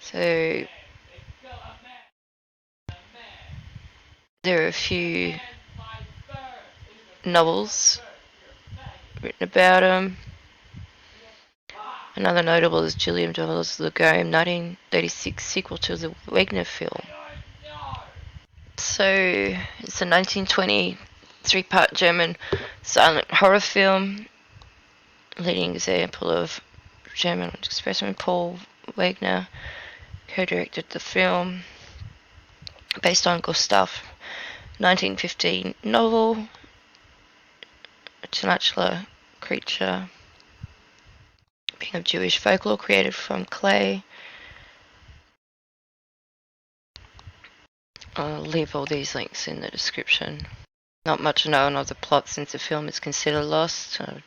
S1: So there are a few novels written about him. Another notable is Julian Doyle's The Golem, 1936 sequel to the Wagner film. So it's a 1920 three-part German silent horror film, leading example of German expressman Paul Wagner co-directed the film, based on Gustav 1915 novel, a tarantula creature being of Jewish folklore created from clay. I'll leave all these links in the description. Not much known of the plot since the film is considered lost. I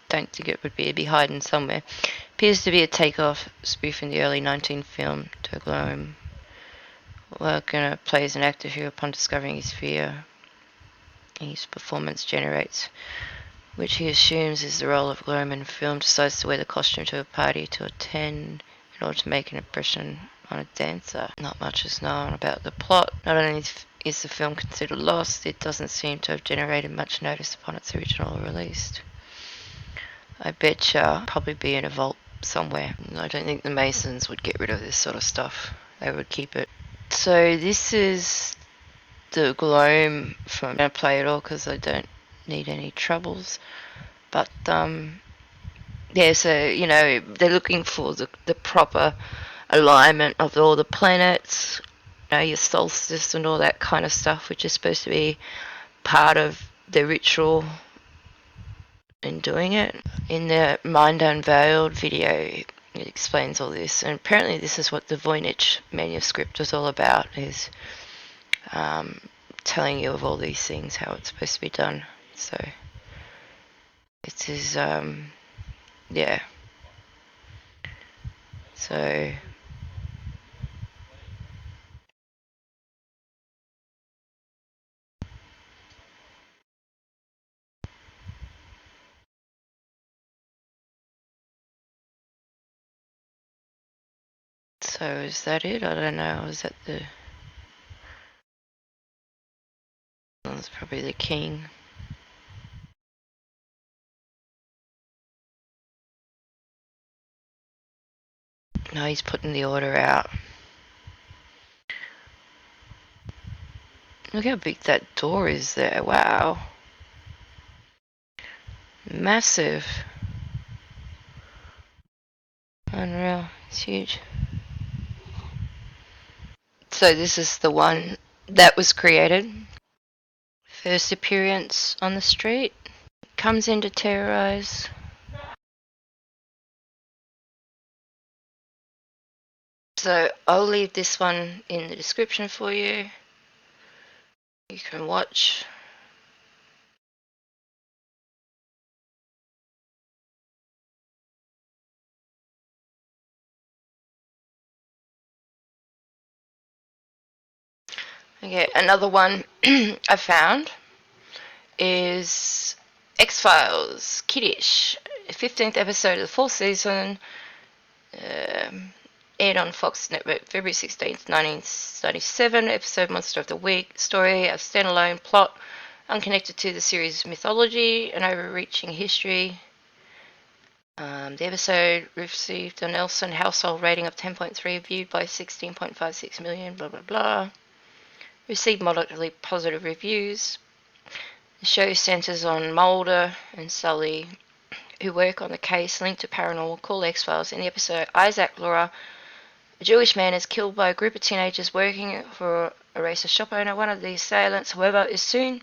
S1: don't think it would be hidden somewhere. Appears to be a takeoff spoof in the early 19 film to Glom. Wagner plays an actor who, upon discovering his fear, his performance generates, which he assumes is the role of Glom in film, decides to wear the costume to a party to attend in order to make an impression on a dancer. Not much is known about the plot. Not only is the film considered lost, it doesn't seem to have generated much notice upon its original release. I betcha probably be in a vault somewhere. I don't think the Masons would get rid of this sort of stuff. They would keep it. So this is the Glom from... I'm going to play it all because I don't need any troubles. But, yeah, so, you know, they're looking for the proper alignment of all the planets, you know, your solstice and all that kind of stuff, which is supposed to be part of the ritual in doing it. In the Mind Unveiled video, it explains all this, and apparently this is what the Voynich manuscript was all about, is telling you of all these things, how it's supposed to be done. So it is, yeah. So is that it? I don't know. Is that the... That's probably the king. No, he's putting the order out. Look how big that door is there. Wow. Massive. Unreal. It's huge. So this is the one that was created. First appearance on the street. Comes in to terrorize. So I'll leave this one in the description for you. You can watch Okay, another one I found is X-Files, Kaddish, 15th episode of the 4th season, aired on Fox Network February 16th, 1997, episode Monster of the Week, story, a standalone plot, unconnected to the series' mythology, an overreaching history. The episode received a Nielsen household rating of 10.3, viewed by 16.56 million, blah blah blah. Received moderately positive reviews. The show centers on Mulder and Scully, who work on the case linked to paranormal called X-Files. In the episode, Isaac Laura, a Jewish man, is killed by a group of teenagers working for a racist shop owner. One of the assailants, however, is soon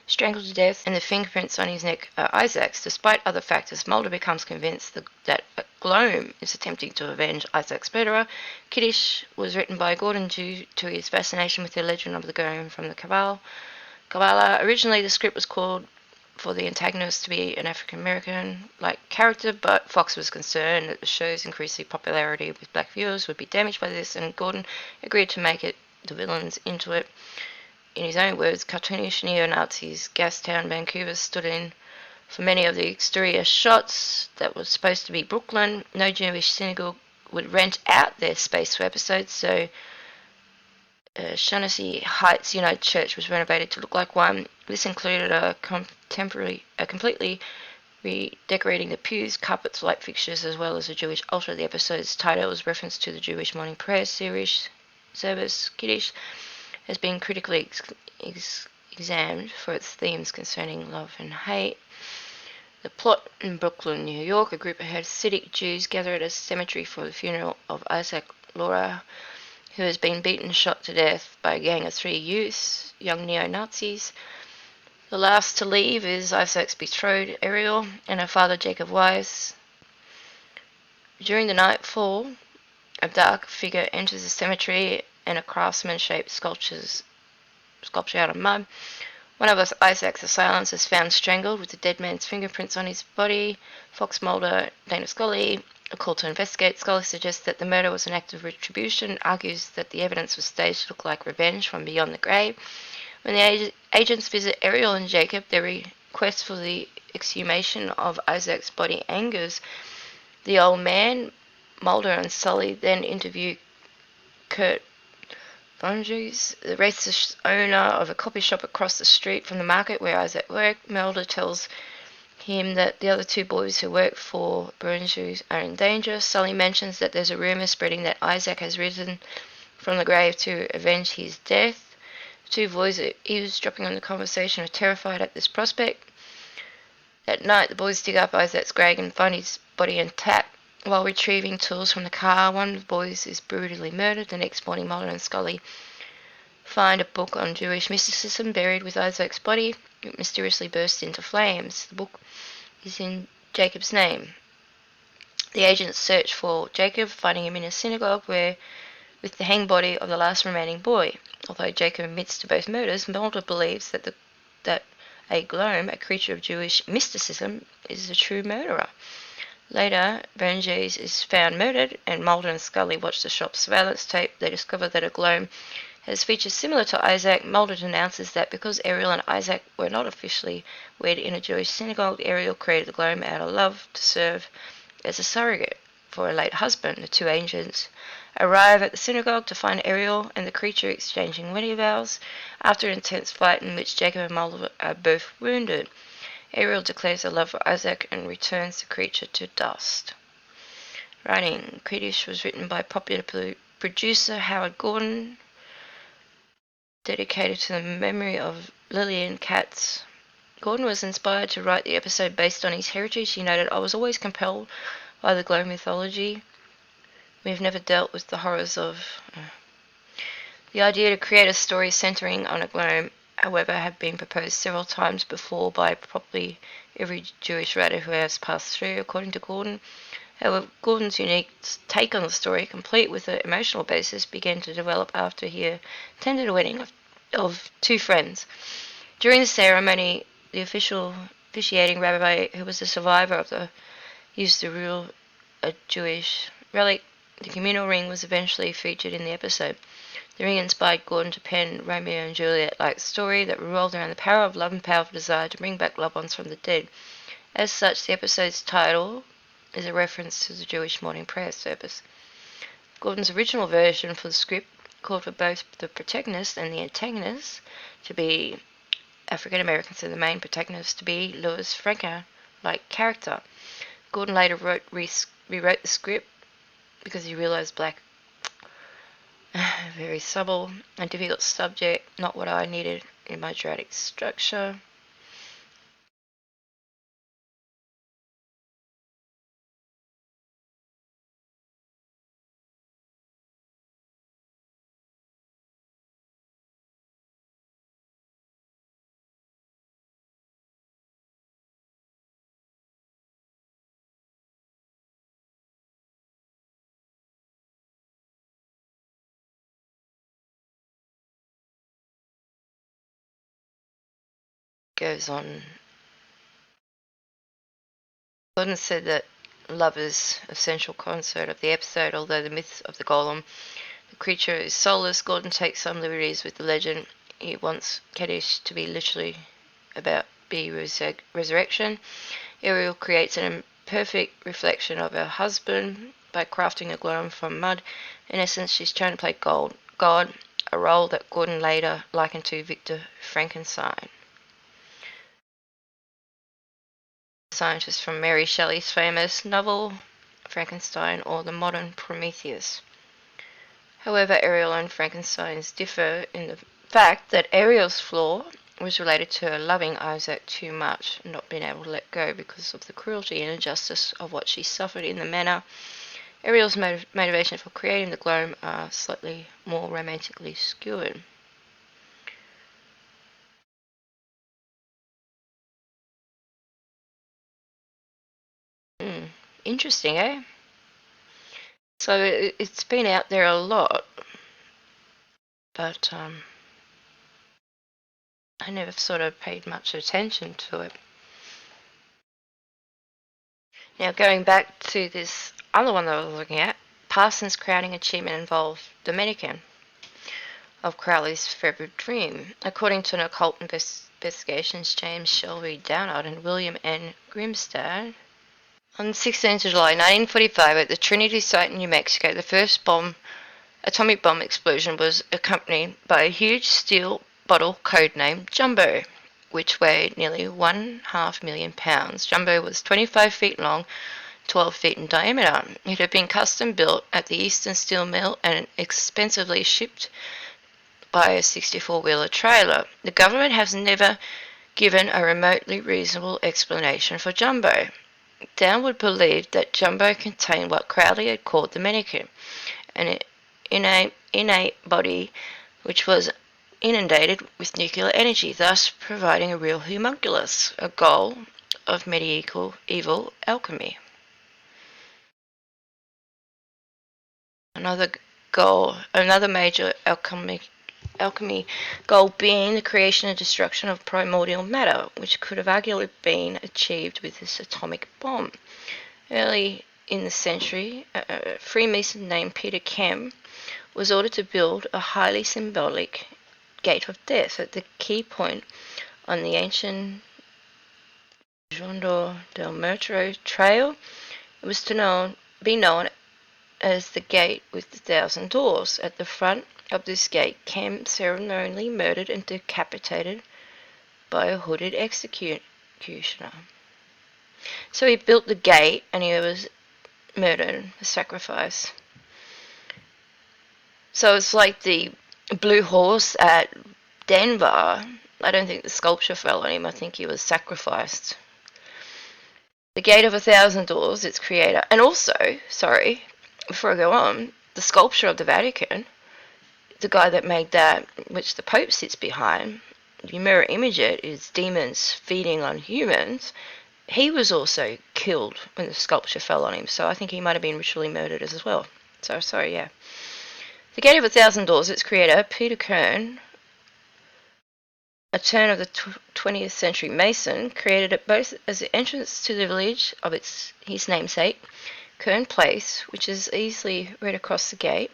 S1: strangled to death, and the fingerprints on his neck are Isaac's. Despite other factors, Mulder becomes convinced that Glom is attempting to avenge Isaac's murderer. Kaddish was written by Gordon due to his fascination with the legend of the Golem from the kabballa. Originally, the script was called for the antagonist to be an African-American-like character, but Fox was concerned that the show's increasing popularity with black viewers would be damaged by this, and Gordon agreed to make the villains into it. In his own words, cartoonish neo-Nazis, Gastown, Vancouver stood in for many of the exterior shots that was supposed to be Brooklyn. No Jewish synagogue would rent out their space for episodes, so Shaughnessy Heights United Church was renovated to look like one. This included completely redecorating the pews, carpets, light fixtures, as well as a Jewish altar. The episode's title was reference to the Jewish morning prayer service. Kaddish has been critically examined for its themes concerning love and hate. The plot: in Brooklyn, New York, a group of Hasidic Jews gather at a cemetery for the funeral of Isaac Laura, who has been beaten and shot to death by a gang of 3 youths, young neo-Nazis. The last to leave is Isaac's betrothed, Ariel, and her father, Jacob Wise. During the nightfall, a dark figure enters the cemetery, and a craftsman-shaped sculpture out of mud. One of Isaac's assailants is found strangled with the dead man's fingerprints on his body. Fox, Mulder, Dana Scully, a call to investigate. Scully suggests that the murder was an act of retribution, argues that the evidence was staged to look like revenge from beyond the grave. When the agents visit Ariel and Jacob, their request for the exhumation of Isaac's body angers the old man. Mulder and Scully then interview Kurt Vonnegut, the racist owner of a coffee shop across the street from the market where Isaac worked. Mulder tells him that the other 2 boys who work for Vonnegut are in danger. Sully mentions that there's a rumor spreading that Isaac has risen from the grave to avenge his death. The 2 boys eavesdropping on the conversation are terrified at this prospect. That night, the boys dig up Isaac's grave and find his body intact. While retrieving tools from the car, one of the boys is brutally murdered. The next morning, Mulder and Scully find a book on Jewish mysticism buried with Isaac's body. It mysteriously bursts into flames. The book is in Jacob's name. The agents search for Jacob, finding him in a synagogue with the hanged body of the last remaining boy. Although Jacob admits to both murders, Mulder believes that a Glom, a creature of Jewish mysticism, is the true murderer. Later, Vonnegut is found murdered, and Mulder and Scully watch the shop's surveillance tape. They discover that a Glom has features similar to Isaac. Mulder announces that because Ariel and Isaac were not officially wed in a Jewish synagogue, Ariel created the Glom out of love to serve as a surrogate for her late husband. The 2 agents arrive at the synagogue to find Ariel and the creature exchanging wedding vows after an intense fight in which Jacob and Mulder are both wounded. Ariel declares her love for Isaac and returns the creature to dust. Writing: Kaddish was written by popular producer Howard Gordon, dedicated to the memory of Lillian Katz. Gordon was inspired to write the episode based on his heritage. He noted, "I was always compelled by the Glom mythology. We have never dealt with the horrors of..." The idea to create a story centering on a Glom, however, had been proposed several times before by probably every Jewish writer who has passed through, according to Gordon. However, Gordon's unique take on the story, complete with an emotional basis, began to develop after he attended a wedding of 2 friends. During the ceremony, the officiating rabbi, who was a survivor of used the real a Jewish relic The communal ring was eventually featured in the episode. The ring inspired Gordon to pen Romeo and Juliet-like story that revolved around the power of love and powerful desire to bring back loved ones from the dead. As such, the episode's title is a reference to the Jewish morning prayer service. Gordon's original version for the script called for both the protagonist and the antagonist to be African Americans and the main protagonist to be Louis Franco-like character. Gordon later rewrote the script because he realized black, very subtle and difficult subject, not what I needed in my dramatic structure. Goes on. Gordon said that love is a central concept of the episode, although the myth of the Golem, the creature, is soulless. Gordon takes some liberties with the legend. He wants Kaddish to be literally about resurrection. Ariel creates an imperfect reflection of her husband by crafting a Glom from mud. In essence, she's trying to play God, a role that Gordon later likened to Victor Frankenstein, scientist from Mary Shelley's famous novel Frankenstein or the modern Prometheus. However, Ariel and Frankenstein's differ in the fact that Ariel's flaw was related to her loving Isaac too much and not being able to let go because of the cruelty and injustice of what she suffered in the manor. Ariel's motivation for creating the Glom are slightly more romantically skewed. Interesting, eh? So it's been out there a lot, but I never sort of paid much attention to it. Now, going back to this other one that I was looking at, Parsons' crowning achievement involved Dominican of Crowley's fevered dream. According to an occult investigations, James Shelby Downard and William N. Grimstad, on 16th July 1945 at the Trinity site in New Mexico, the first atomic bomb explosion was accompanied by a huge steel bottle codenamed Jumbo, which weighed nearly 1/2 million pounds. Jumbo was 25 feet long, 12 feet in diameter. It had been custom built at the Eastern Steel Mill and expensively shipped by a 64-wheeler trailer. The government has never given a remotely reasonable explanation for Jumbo. Downward believed that Jumbo contained what Crowley had called the Menachem, an innate body which was inundated with nuclear energy, thus providing a real homunculus, a goal of medieval alchemy. Another major alchemy goal being the creation and destruction of primordial matter, which could have arguably been achieved with this atomic bomb. Early in the century, a Freemason named Peter Kem was ordered to build a highly symbolic gate of death at the key point on the ancient Jondo del Muerto trail. It was to be known as the Gate with the Thousand Doors. At the front of this gate, Kem ceremonially murdered and decapitated by a hooded executioner. So he built the gate and he was murdered, a sacrifice. So it's like the Blue Horse at Denver. I don't think the sculpture fell on him. I think he was sacrificed. The Gate of 1,000 Doors, its creator. And also, before I go on, the sculpture of the Vatican, the guy that made that, which the Pope sits behind, you mirror image it, is demons feeding on humans. He was also killed when the sculpture fell on him, so I think he might have been ritually murdered as well. The Gate of 1,000 Doors, its creator, Peter Kern, a turn of the 20th century Mason, created it both as the entrance to the village of his namesake, Kern Place, which is easily read across the gate,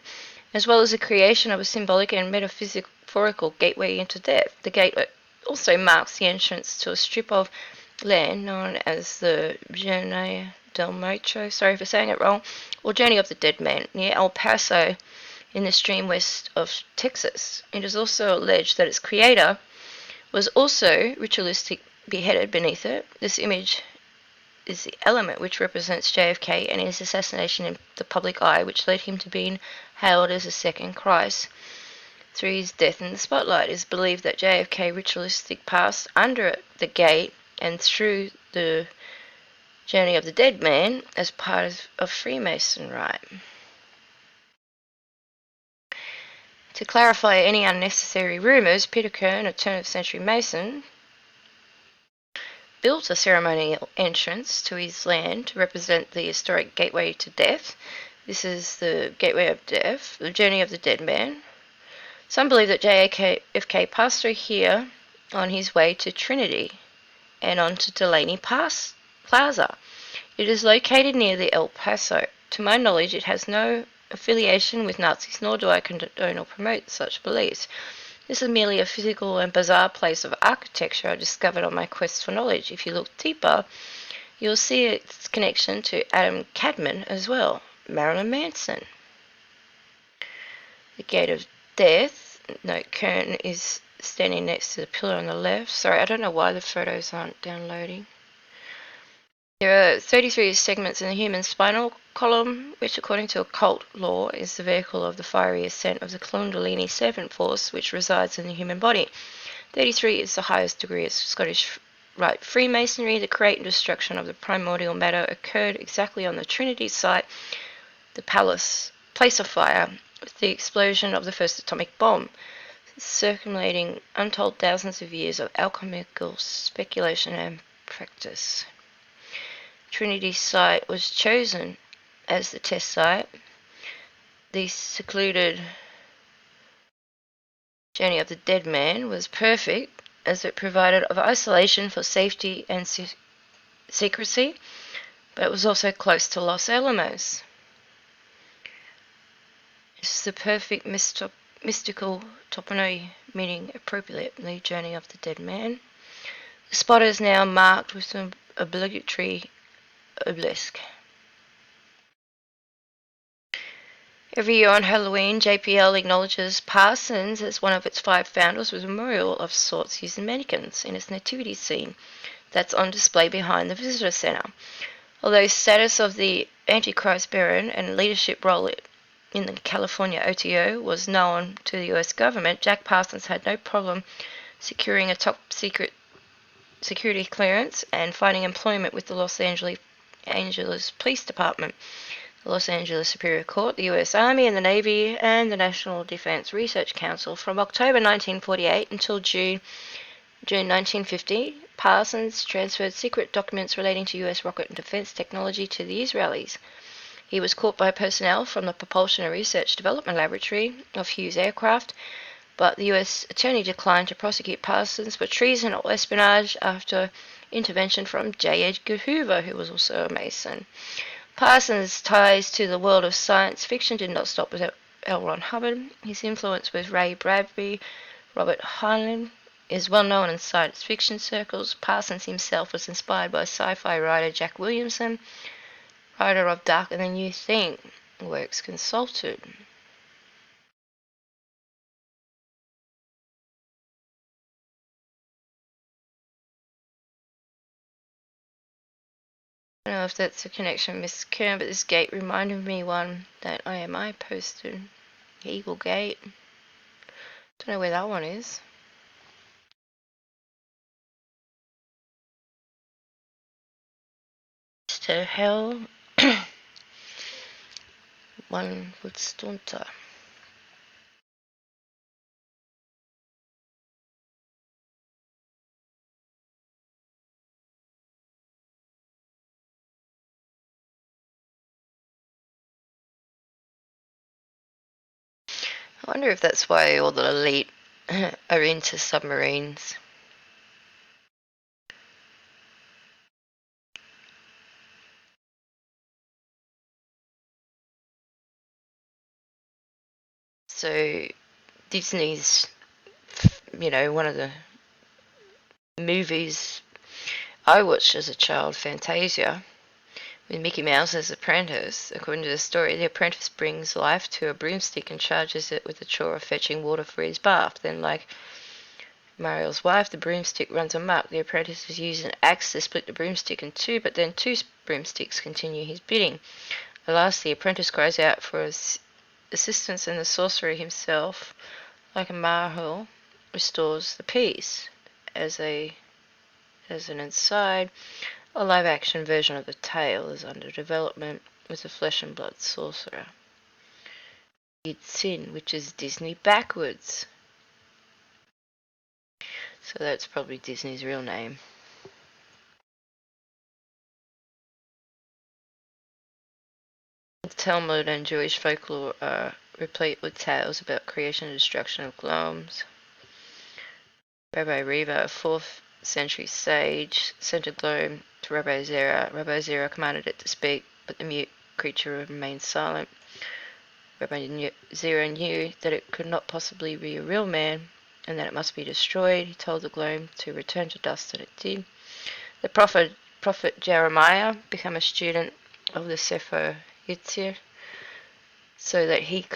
S1: as well as the creation of a symbolic and metaphorical gateway into death. The gateway also marks the entrance to a strip of land known as the Journey del Muerto, sorry for saying it wrong, or Journey of the Dead Man, near El Paso in the extreme west of Texas. It is also alleged that its creator was also ritualistic beheaded beneath it. This image is the element which represents JFK and his assassination in the public eye, which led him to being hailed as a second Christ. Through his death in the spotlight, it is believed that JFK ritualistic passed under the gate and through the Journey of the Dead Man as part of Freemason rite. To clarify any unnecessary rumours, Peter Kern, a turn-of-century Mason, built a ceremonial entrance to his land to represent the historic gateway to death. This is the gateway of death, the Journey of the Dead Man. Some believe that JFK passed through here on his way to Trinity and on to Delaney Plaza. It is located near the El Paso. To my knowledge, it has no affiliation with Nazis, nor do I condone or promote such beliefs. This is merely a physical and bizarre place of architecture I discovered on my quest for knowledge. If you look deeper, you'll see its connection to Adam Cadman as well, Marilyn Manson. The Gate of Death. Note, Kern is standing next to the pillar on the left. Sorry, I don't know why the photos aren't downloading. There are 33 segments in the human spinal column, which according to occult law is the vehicle of the fiery ascent of the Kundalini serpent force which resides in the human body. 33 is the highest degree of Scottish Rite Freemasonry. The create and destruction of the primordial matter occurred exactly on the Trinity site, the place of fire, with the explosion of the first atomic bomb, circulating untold thousands of years of alchemical speculation and practice. Trinity site was chosen as the test site. The secluded Journey of the Dead Man was perfect as it provided of isolation for safety and secrecy, but it was also close to Los Alamos. It's the perfect mystical toponymy, meaning appropriately Journey of the Dead Man. The spot is now marked with an obligatory obelisk. Every year on Halloween, JPL acknowledges Parsons as one of its 5 founders with a memorial of sorts using mannequins in its nativity scene that's on display behind the visitor center. Although status of the Antichrist Baron and leadership role in the California OTO was known to the US government, Jack Parsons had no problem securing a top secret security clearance and finding employment with the Los Angeles Police Department, the Los Angeles Superior Court, the U.S. Army and the Navy, and the National Defense Research Council. From October 1948 until June 1950, Parsons transferred secret documents relating to U.S. rocket and defense technology to the Israelis. He was caught by personnel from the Propulsion and Research Development Laboratory of Hughes Aircraft, but the U.S. Attorney declined to prosecute Parsons for treason or espionage after intervention from J. Edgar Hoover, who was also a Mason. Parsons' ties to the world of science fiction did not stop with L. Ron Hubbard. His influence with Ray Bradbury, Robert Heinlein is well known in science fiction circles. Parsons himself was inspired by sci-fi writer Jack Williamson, writer of Darker Than You Think, works consulted. I don't know if that's a connection with Miss Kern, but this gate reminded me one that IMI posted. Eagle Gate. Don't know where that one is. To hell. One would stunter. I wonder if that's why all the elite are into submarines. So Disney's, one of the movies I watched as a child, Fantasia, with Mickey Mouse as apprentice. According to the story, the apprentice brings life to a broomstick and charges it with the chore of fetching water for his bath. Then, like Mario's wife, the broomstick runs amok. The apprentice uses an axe to split the broomstick in two, but then two broomsticks continue his bidding. At last, the apprentice cries out for assistance, and the sorcerer himself, like a Mahal, restores the peace. As an aside, a live-action version of the tale is under development with the flesh and blood sorcerer. Sin, which is Disney backwards. So that's probably Disney's real name. The Talmud and Jewish folklore are replete with tales about creation and destruction of Gloms. Rabbi Reva, a 4th century sage, sent a Glom to Rabbi Zerah. Rabbi Zerah commanded it to speak, but the mute creature remained silent. Rabbi Zerah knew that it could not possibly be a real man, and that it must be destroyed. He told the Glom to return to dust, and it did. The prophet Jeremiah became a student of the Sefer Yetzir, so that he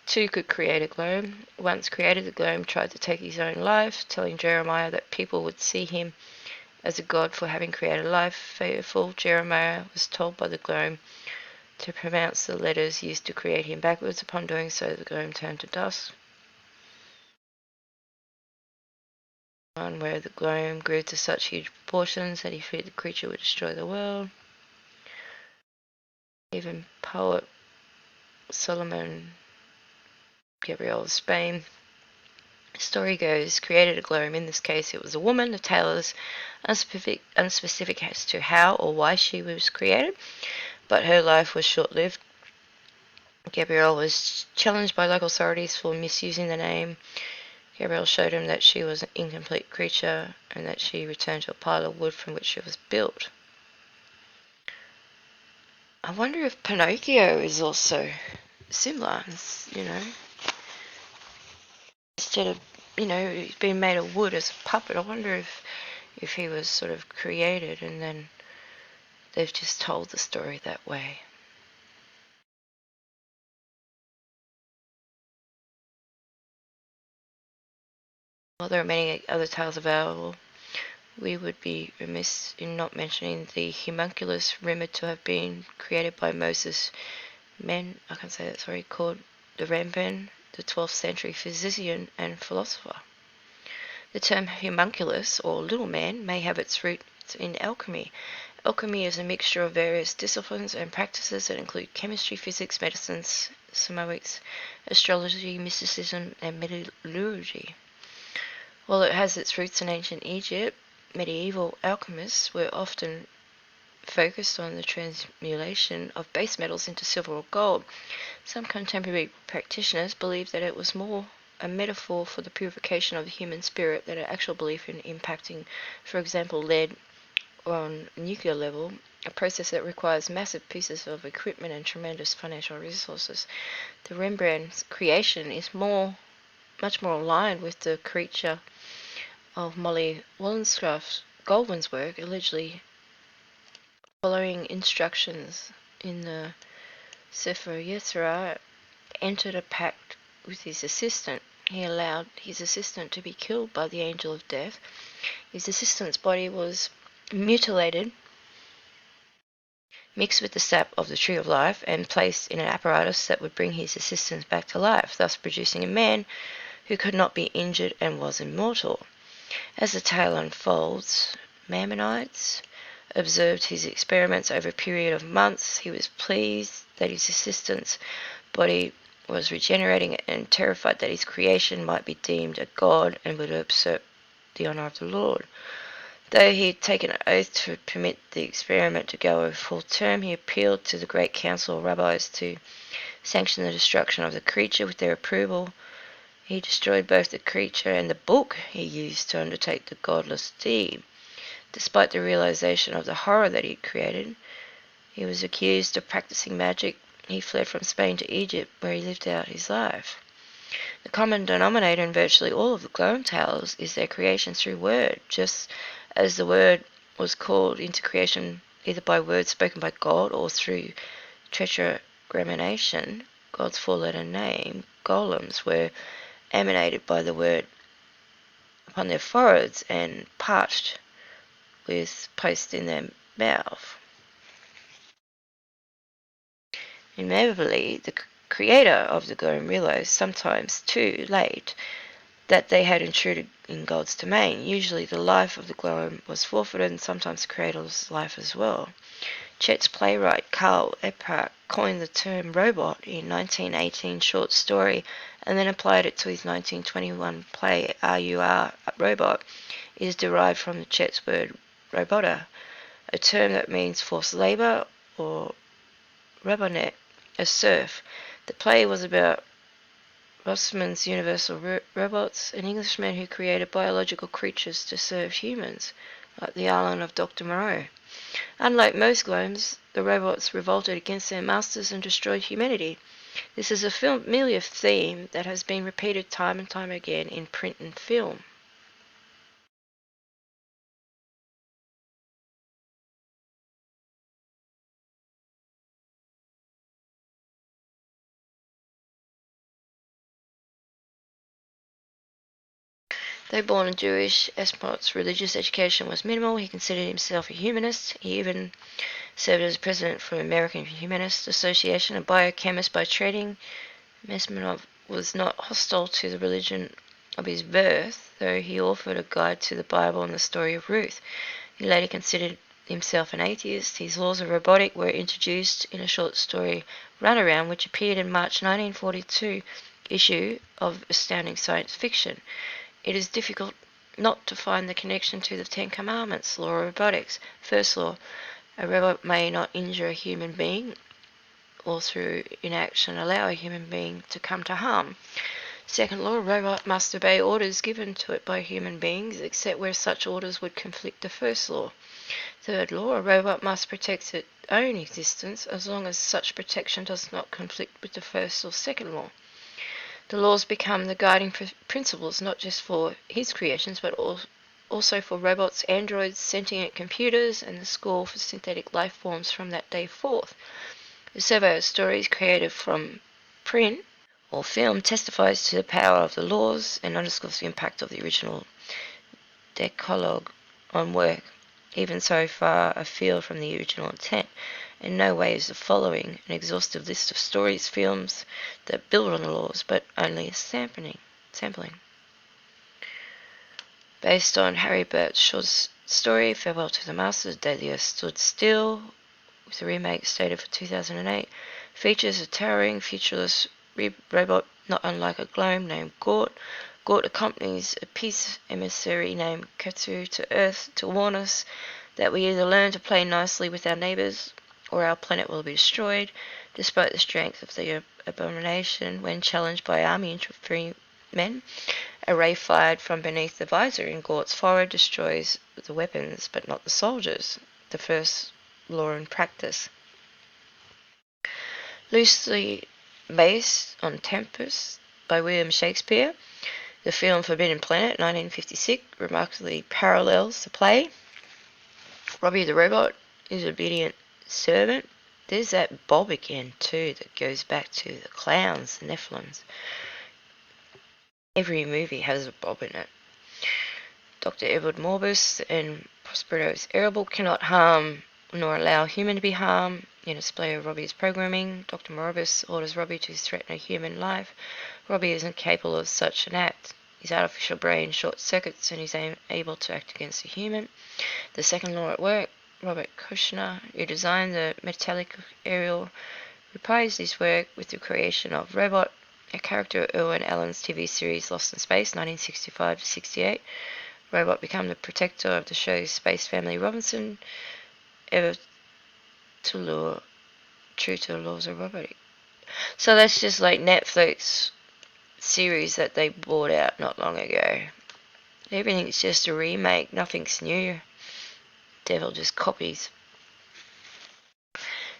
S1: too could create a Glom. Once created, the Glom tried to take his own life, telling Jeremiah that people would see him as a god for having created life. Fearful, Jeremiah was told by the Glom to pronounce the letters used to create him backwards. Upon doing so, the Glom turned to dust. One where the Glom grew to such huge proportions that he feared the creature would destroy the world. Even poet Solomon Gabriel of Spain, the story goes, created a Glom. In this case, it was a woman. The tale is unspecific as to how or why she was created, but her life was short-lived. Gabriel was challenged by local authorities for misusing the name. Gabriel showed him that she was an incomplete creature and that she returned to a pile of wood from which she was built. I wonder if Pinocchio is also similar, instead of, being made of wood as a puppet. I wonder if he was sort of created and then they've just told the story that way. While there are many other tales available, we would be remiss in not mentioning the homunculus, rumoured to have been created by Moses called the Ramban, the 12th century physician and philosopher. The term homunculus, or little man, may have its roots in alchemy. Alchemy is a mixture of various disciplines and practices that include chemistry, physics, medicine, semantics, astrology, mysticism, and metallurgy. While it has its roots in ancient Egypt, medieval alchemists were often focused on the transmutation of base metals into silver or gold. Some contemporary practitioners believe that it was more a metaphor for the purification of the human spirit than an actual belief in impacting, for example, lead on a nuclear level, a process that requires massive pieces of equipment and tremendous financial resources. The Rembrandt's creation is much more aligned with the creature of Molly Wollstonecraft's work, allegedly following instructions in the Sefer Yetzirah, entered a pact with his assistant. He allowed his assistant to be killed by the angel of death. His assistant's body was mutilated, mixed with the sap of the tree of life, and placed in an apparatus that would bring his assistant back to life, thus producing a man who could not be injured and was immortal. As the tale unfolds, Maimonides observed his experiments over a period of months. He was pleased that his assistant's body was regenerating and terrified that his creation might be deemed a god and would usurp the honor of the Lord. Though he had taken an oath to permit the experiment to go a full term, he appealed to the great council of rabbis to sanction the destruction of the creature with their approval. He destroyed both the creature and the book he used to undertake the godless deed. Despite the realization of the horror that he had created, he was accused of practicing magic. He fled from Spain to Egypt, where he lived out his life. The common denominator in virtually all of the Glom tales is their creation through word, just as the word was called into creation either by words spoken by God or through tetragrammaton, God's four-letter name. Golems were emanated by the word upon their foreheads and parched with post in their mouth. Inevitably, the creator of the Golem realized, sometimes too late, that they had intruded in God's domain. Usually the life of the Golem was forfeited, and sometimes the creator's life as well. Chet's playwright Karl Eppracht coined the term robot in 1918 short story and then applied it to his 1921 play RUR, Robot. It is derived from the Chet's word robota, a term that means forced labor or robonet, a serf. The play was about Rossman's Universal Robots, an Englishman who created biological creatures to serve humans, like the island of Dr. Moreau. Unlike most Glomes, the robots revolted against their masters and destroyed humanity. This is a familiar theme that has been repeated time and time again in print and film. Though born a Jewish, Espot's religious education was minimal. He considered himself a humanist. He even served as president for the American Humanist Association, a biochemist by training. Mesmenov was not hostile to the religion of his birth, though he authored a guide to the Bible and the story of Ruth. He later considered himself an atheist. His laws of robotics were introduced in a short story, Runaround, which appeared in March 1942 issue of Astounding Science Fiction. It is difficult not to find the connection to the Ten Commandments, law of robotics. First law, a robot may not injure a human being or through inaction allow a human being to come to harm. Second law, a robot must obey orders given to it by human beings, except where such orders would conflict the first law. Third law, a robot must protect its own existence as long as such protection does not conflict with the first or second law. The laws become the guiding principles not just for his creations, but also for robots, androids, sentient computers, and the school for synthetic life forms from that day forth. The survey of stories created from print or film testifies to the power of the laws and underscores the impact of the original Decalogue on work, even so far afield from the original intent. In no way is the following an exhaustive list of stories, films that build on the laws, but only a sampling. Based on Harry Burt Shaw's story, Farewell to the Master, The Day the Earth Stood Still, with a remake stated for 2008, features a towering, featureless robot not unlike a Glom named Gort. Gort accompanies a peace emissary named Katsu to Earth to warn us that we either learn to play nicely with our neighbours or our planet will be destroyed. Despite the strength of the abomination, when challenged by army infantrymen, a ray fired from beneath the visor in Gort's forehead destroys the weapons, but not the soldiers, the first law in practice. Loosely based on Tempest by William Shakespeare, the film Forbidden Planet, 1956, remarkably parallels the play. Robbie the robot is obedient servant. There's that Bob again too that goes back to the clowns, the Nephilims. Every movie has a Bob in it. Dr. Edward Morbus and Prospero's Arable cannot harm nor allow human to be harmed. In a display of Robbie's programming, Dr. Morbus orders Robbie to threaten a human life. Robbie is incapable of such an act. His artificial brain short-circuits and he's able to act against a human. The second law at work, Robert Kushner, who designed the metallic aerial, reprised his work with the creation of Robot, a character of Irwin Allen's TV series Lost in Space, 1965-68. Robot became the protector of the show's space family Robinson, ever true to the laws of robotics. So that's just like Netflix series that they bought out not long ago. Everything's just a remake, nothing's new. Devil just copies.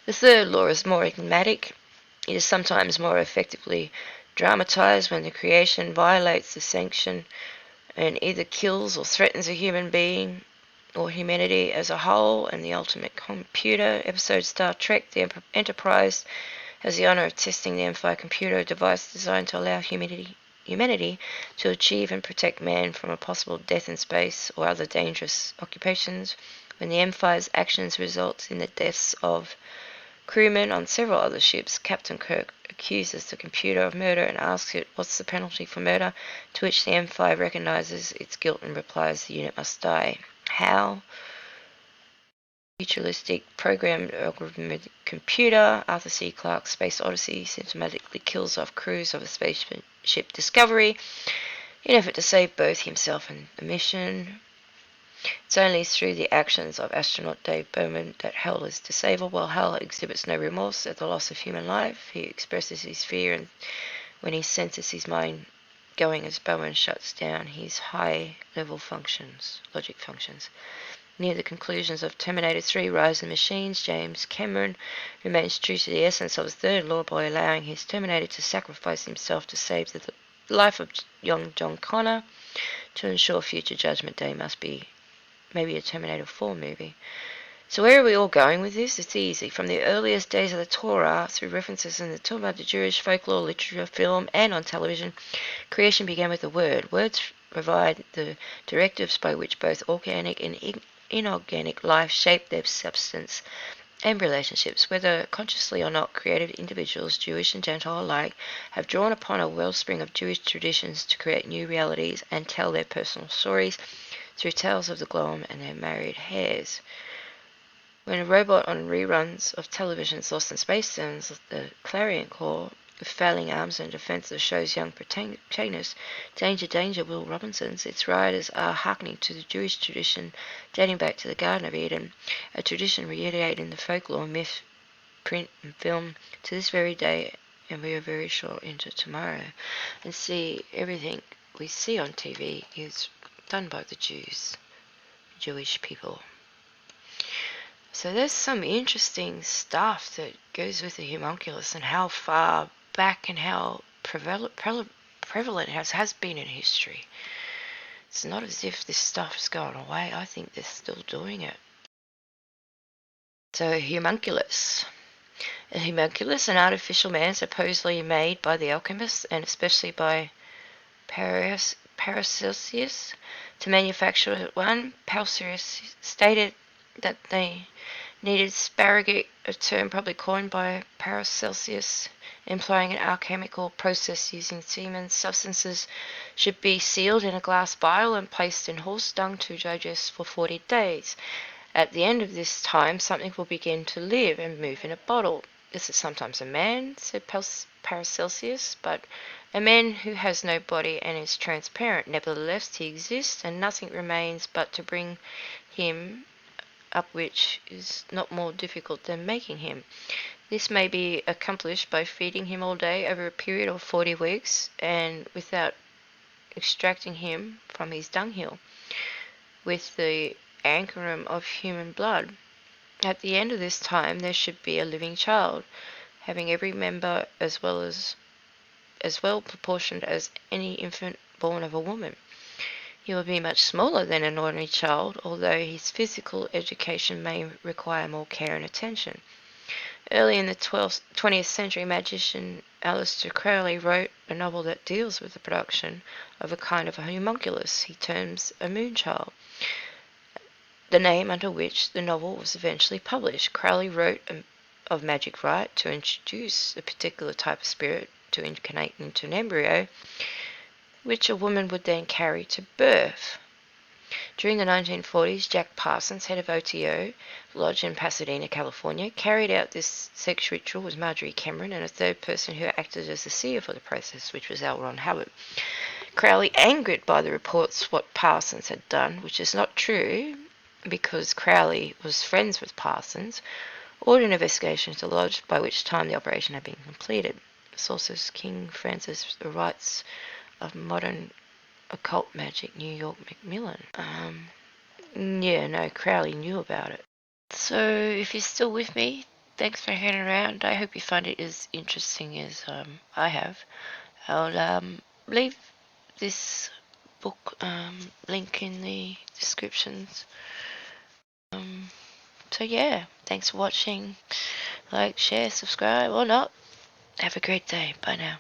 S1: The third law is more enigmatic. It is sometimes more effectively dramatized when the creation violates the sanction and either kills or threatens a human being or humanity as a whole. And the ultimate computer episode Star Trek, the Enterprise, has the honor of testing the M5 computer, a device designed to allow humanity to achieve and protect man from a possible death in space or other dangerous occupations. When the M5's actions result in the deaths of crewmen on several other ships, Captain Kirk accuses the computer of murder and asks it what's the penalty for murder, to which the M5 recognizes its guilt and replies the unit must die. How? Ritualistic programmed algorithmic computer, Arthur C. Clarke's Space Odyssey, systematically kills off crews of a spaceship Discovery in effort to save both himself and the mission. It's only through the actions of astronaut Dave Bowman that Hal is disabled. While Hal exhibits no remorse at the loss of human life, he expresses his fear and when he senses his mind going as Bowman shuts down his high-level logic functions. Near the conclusions of Terminator 3 Rise of the Machines, James Cameron remains true to the essence of his third law by allowing his Terminator to sacrifice himself to save the life of young John Connor. To ensure future Judgment Day must be maybe a Terminator 4 movie. So where are we all going with this? It's easy. From the earliest days of the Torah, through references in the Talmud, the Jewish folklore, literature, film, and on television, creation began with the Word. Words provide the directives by which both organic and inorganic life shape their substance and relationships. Whether consciously or not, creative individuals, Jewish and Gentile alike, have drawn upon a wellspring of Jewish traditions to create new realities and tell their personal stories through tales of the Glom and their married heirs. When a robot on reruns of television's Lost in Space sounds the clarion call with failing arms and defense of the show's young protagonist, Danger, Danger, Will Robinson's, its writers are hearkening to the Jewish tradition dating back to the Garden of Eden, a tradition reiterated in the folklore, myth, print, and film to this very day, and we are very short into tomorrow. And see, everything we see on TV is done by the Jewish people. So there's some interesting stuff that goes with the homunculus and how far back and how prevalent it has been in history. It's not as if this stuff's gone away. I think they're still doing it. So homunculus. A homunculus, an artificial man supposedly made by the alchemists and especially by Paracelsus to manufacture one. Paracelsus stated that they needed sparagate, a term probably coined by Paracelsus, implying an alchemical process using semen. Substances should be sealed in a glass vial and placed in horse dung to digest for 40 days. At the end of this time, something will begin to live and move in a bottle. This is sometimes a man, said Paracelsus, but a man who has no body and is transparent. Nevertheless, he exists, and nothing remains but to bring him up, which is not more difficult than making him. This may be accomplished by feeding him all day over a period of 40 weeks and without extracting him from his dunghill with the anchorum of human blood. At the end of this time there should be a living child, having every member as well proportioned as any infant born of a woman. He will be much smaller than an ordinary child, although his physical education may require more care and attention. Early in the 20th century, magician Aleister Crowley wrote a novel that deals with the production of a kind of a homunculus he terms a moonchild, the name under which the novel was eventually published. Crowley wrote of magic rite to introduce a particular type of spirit to incarnate into an embryo, which a woman would then carry to birth. During the 1940s, Jack Parsons, head of OTO Lodge in Pasadena, California, carried out this sex ritual with Marjorie Cameron and a third person who acted as the seer for the process, which was L. Ron Hubbard. Crowley, angered by the reports what Parsons had done, which is not true because Crowley was friends with Parsons, ordered an investigation into the lodge, by which time the operation had been completed. Sources: King Francis, The Rites of Modern Occult Magic, New York, Macmillan. Crowley knew about it. So if you're still with me, thanks for hanging around. I hope you find it as interesting as I have. I'll leave this book link in the descriptions. So yeah, thanks for watching. Like, share, subscribe, or not. Have a great day. Bye now.